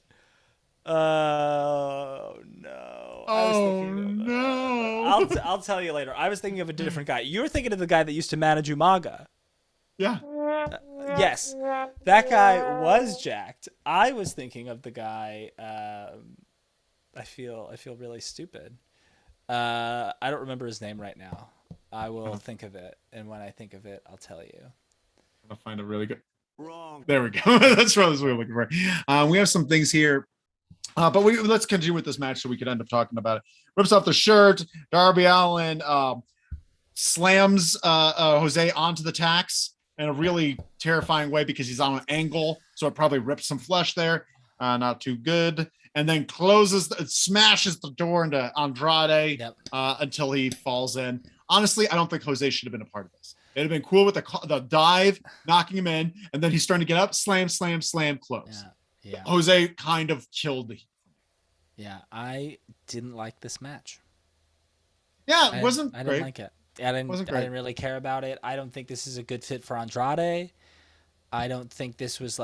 Oh no. I'll tell you later. I was thinking of a different guy. You were thinking of the guy that used to manage Umaga. Yeah. Yes, that guy was jacked. I was thinking of the guy. I feel really stupid. I don't remember his name right now. I will think of it, and when I think of it, I'll tell you. I'll find a really good. Wrong. There we go. That's what we're looking for. We have some things here, but let's continue with this match so we could end up talking about it. Rips off the shirt. Darby Allin slams Jose onto the tacks in a really terrifying way because he's on an angle, so it probably rips some flesh there. Not too good. And then smashes the door into Andrade until he falls in. Honestly, I don't think Jose should have been a part of this. It'd have been cool with the dive, knocking him in, and then he's starting to get up, slam, close. Yeah. Jose kind of killed the. Yeah, I didn't like this match. Yeah, it wasn't great. I didn't like it. I didn't really care about it. I don't think this is a good fit for Andrade. I don't think this was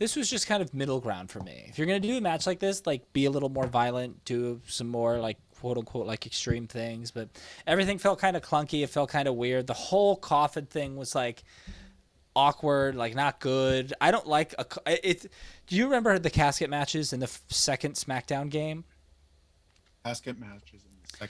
just kind of middle ground for me. If you're going to do a match like this, be a little more violent, do some more quote unquote extreme things, but everything felt kind of clunky. It felt kind of weird. The whole coffin thing was awkward, not good. I don't like it. Do you remember the casket matches in the second SmackDown game? Casket matches.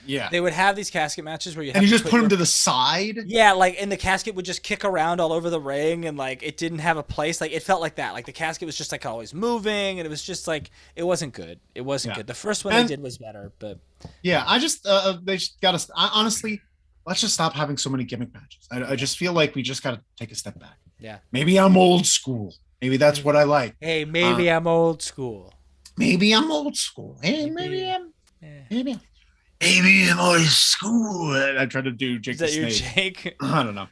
Yeah, they would have these casket matches where you just put him to the side. Yeah, and the casket would just kick around all over the ring, and it didn't have a place. It felt like that. The casket was just always moving, and it was just it wasn't good. It wasn't good. The first one they did was better, but yeah, I just they just got to honestly, let's just stop having so many gimmick matches. I just feel like we just got to take a step back. Yeah, maybe I'm old school. Maybe that's what I like. Hey, maybe I'm old school. Maybe I'm old school. Hey, maybe I'm old school. I tried to do Jake the Snake. Is that your Jake? I don't know.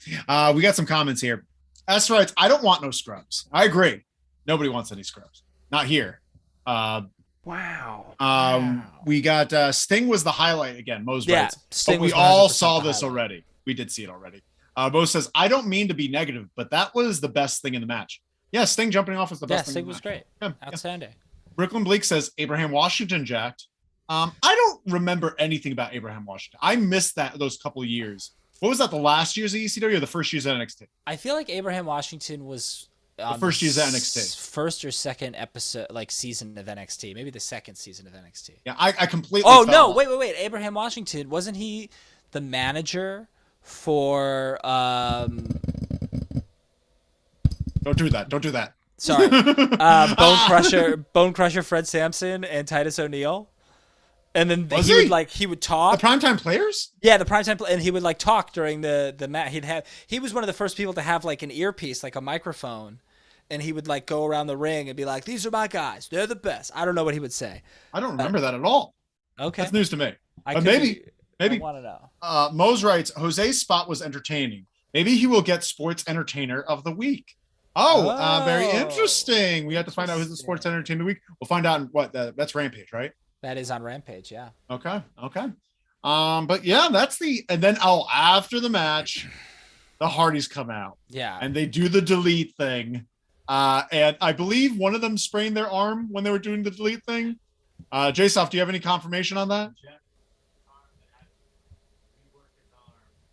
We got some comments here. S writes, I don't want no scrubs. I agree. Nobody wants any scrubs. Not here. Wow. We got Sting was the highlight again. Mo's writes. Sting but we all saw this already. We did see it already. Mo says, I don't mean to be negative, but that was the best thing in the match. Yeah, Sting jumping off was the best thing. Sting was great. Yeah, outstanding. Brooklyn Bleak says Abraham Washington jacked. I don't remember anything about Abraham Washington. I missed those couple of years. What was that? The last years of ECW or the first years at NXT? I feel like Abraham Washington was the first years at NXT, first or second episode, season of NXT, maybe the second season of NXT. Yeah, I completely. Oh no! Wait! Abraham Washington, wasn't he the manager for? Don't do that. Sorry, Bone Crusher, Fred Sampson, and Titus O'Neil. And then he would talk. The Primetime Players? Yeah, the Primetime and he would talk during the match. He was one of the first people to have an earpiece, a microphone, and he would go around the ring and be like, "These are my guys. They're the best." I don't know what he would say. I don't remember that at all. Okay. That's news to me. Maybe I want to know. Mose writes, Jose's spot was entertaining, Maybe he will get Sports Entertainer of the Week. Very interesting. We have to find out who's the Sports Entertainer of the Week. We'll find out in that's Rampage, right? That is on Rampage, yeah. Okay. But yeah, and then after the match, the Hardys come out. Yeah. And they do the delete thing. And I believe one of them sprained their arm when they were doing the delete thing. Jasoff, do you have any confirmation on that?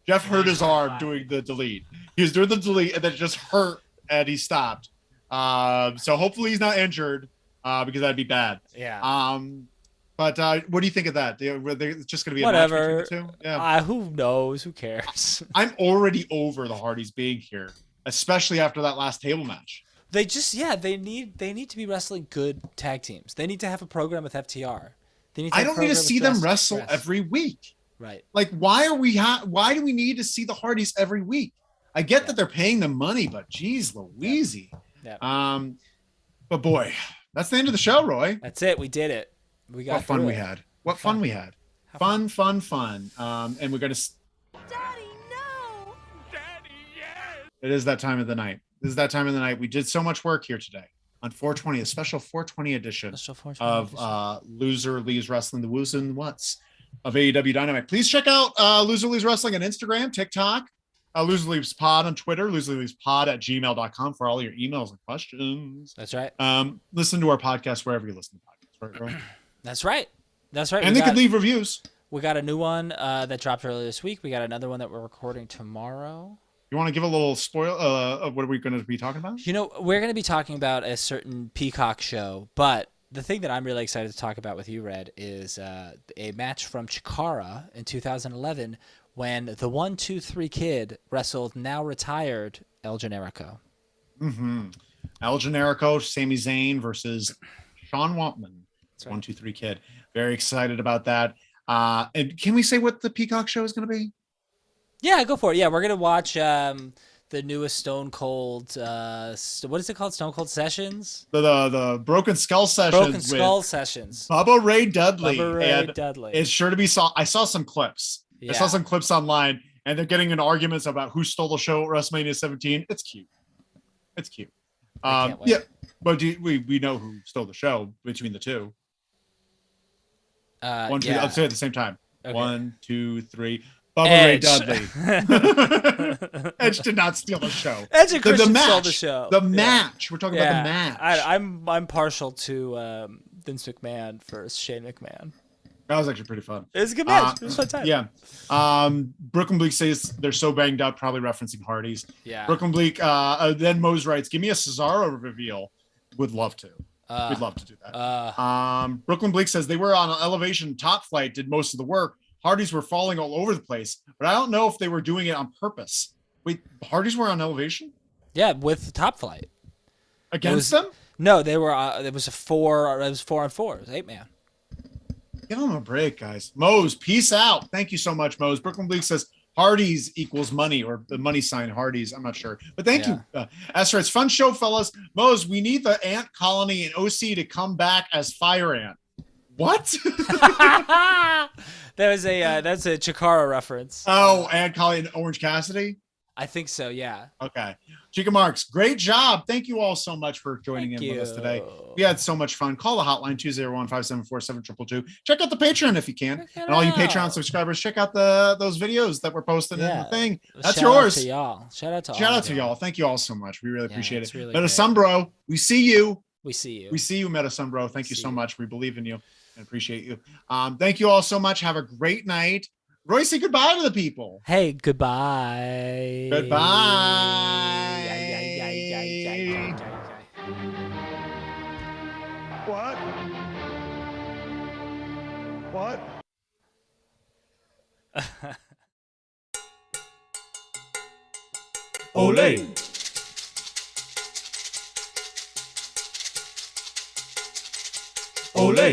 Jeff hurt his arm doing the delete. He was doing the delete and then just hurt and he stopped. So hopefully he's not injured because that'd be bad. Yeah. But what do you think of that? It's just going to be a match whatever. between the two? Yeah. Who knows? Who cares? I'm already over the Hardys being here, especially after that last table match. They just they need to be wrestling good tag teams. They need to have a program with FTR. They need to I don't need to see them wrestle every week. Right. Like, why do we need to see the Hardys every week? I get that they're paying them money, but geez, Louise. Yeah. But boy, that's the end of the show, Roy. That's it. We did it. We got what fun we had. What fun we had. Fun. And we're gonna. Daddy, no. Daddy, yes. It is that time of the night. This is that time of the night. We did so much work here today on 420, a special 420 edition of Loser Leaves Wrestling, the Woos and Whats of AEW Dynamite. Please check out Loser Leaves Wrestling on Instagram, TikTok, Loser Leaves Pod on Twitter, loserleavespod@gmail.com for all your emails and questions. That's right. Listen to our podcast wherever you listen to podcasts, right? That's right. And they could leave reviews. We got a new one that dropped earlier this week. We got another one that we're recording tomorrow. You want to give a little spoil of what are we going to be talking about? We're going to be talking about a certain Peacock show, but the thing that I'm really excited to talk about with you, Red, is a match from Chikara in 2011 when the 1-2-3 Kid wrestled now retired El Generico. Mm-hmm. El Generico, Sami Zayn versus Sean Waltman. Right. 1-2-3 Kid. Very excited about that. And can we say what the Peacock show is going to be? Yeah, go for it. Yeah, we're going to watch the newest Stone Cold, what is it called? Stone Cold Sessions? The Broken Skull Sessions. Bubba Ray Dudley. It's sure to be I saw some clips. Yeah. I saw some clips online, and they're getting in arguments about who stole the show at WrestleMania 17. It's cute. Yeah, but we know who stole the show between the two. One, two. I'll say it at the same time. Okay. 1, 2, 3. Bubba Ray Dudley. Edge did not steal the show. Edge and Christian stole the show. The match. We're talking about the match. I'm partial to Vince McMahon for Shane McMahon. That was actually pretty fun. It was a good match. It was a fun time. Yeah. Brooklyn Bleak says they're so banged up, probably referencing Hardys. Yeah. Brooklyn Bleak. Then Mose writes, "Give me a Cesaro reveal." Would love to. We'd love to do that. Brooklyn Bleak says they were on an elevation. Top Flight did most of the work. Hardys were falling all over the place, but I don't know if they were doing it on purpose. Wait, Hardys were on elevation? Yeah, with Top Flight. Against them? No, they were. It was 4 on 4. It was 8-man. Give them a break, guys. Mose, peace out. Thank you so much, Mose. Brooklyn Bleak says Hardys equals money, or the money sign Hardys. I'm not sure, but thank you, Esther. It's fun show, fellas. Mose, we need the ant colony and OC to come back as Fire Ant. What? That's a Chikara reference. Oh, and Colleen Orange Cassidy? I think so, yeah. Okay. Chica Marks, great job. Thank you all so much for joining in with us today. We had so much fun. Call the hotline 201-574-7222. Check out the Patreon if you can. And all you Patreon subscribers, check out those videos that we're posting in the thing. That's yours. Shout out to y'all. Thank you all so much. We really appreciate it. Really Metasumbro, we see you. We see you, Metasumbro. Thank you so much. We believe in you and appreciate you. Thank you all so much. Have a great night. Roy, say goodbye to the people. Hey, goodbye. Goodbye. What? Ole. Ole.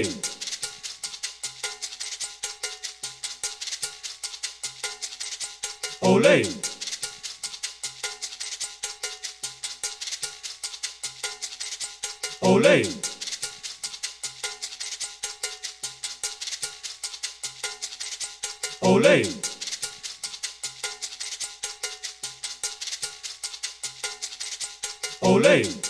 Ole. Ole. Ole. Ole.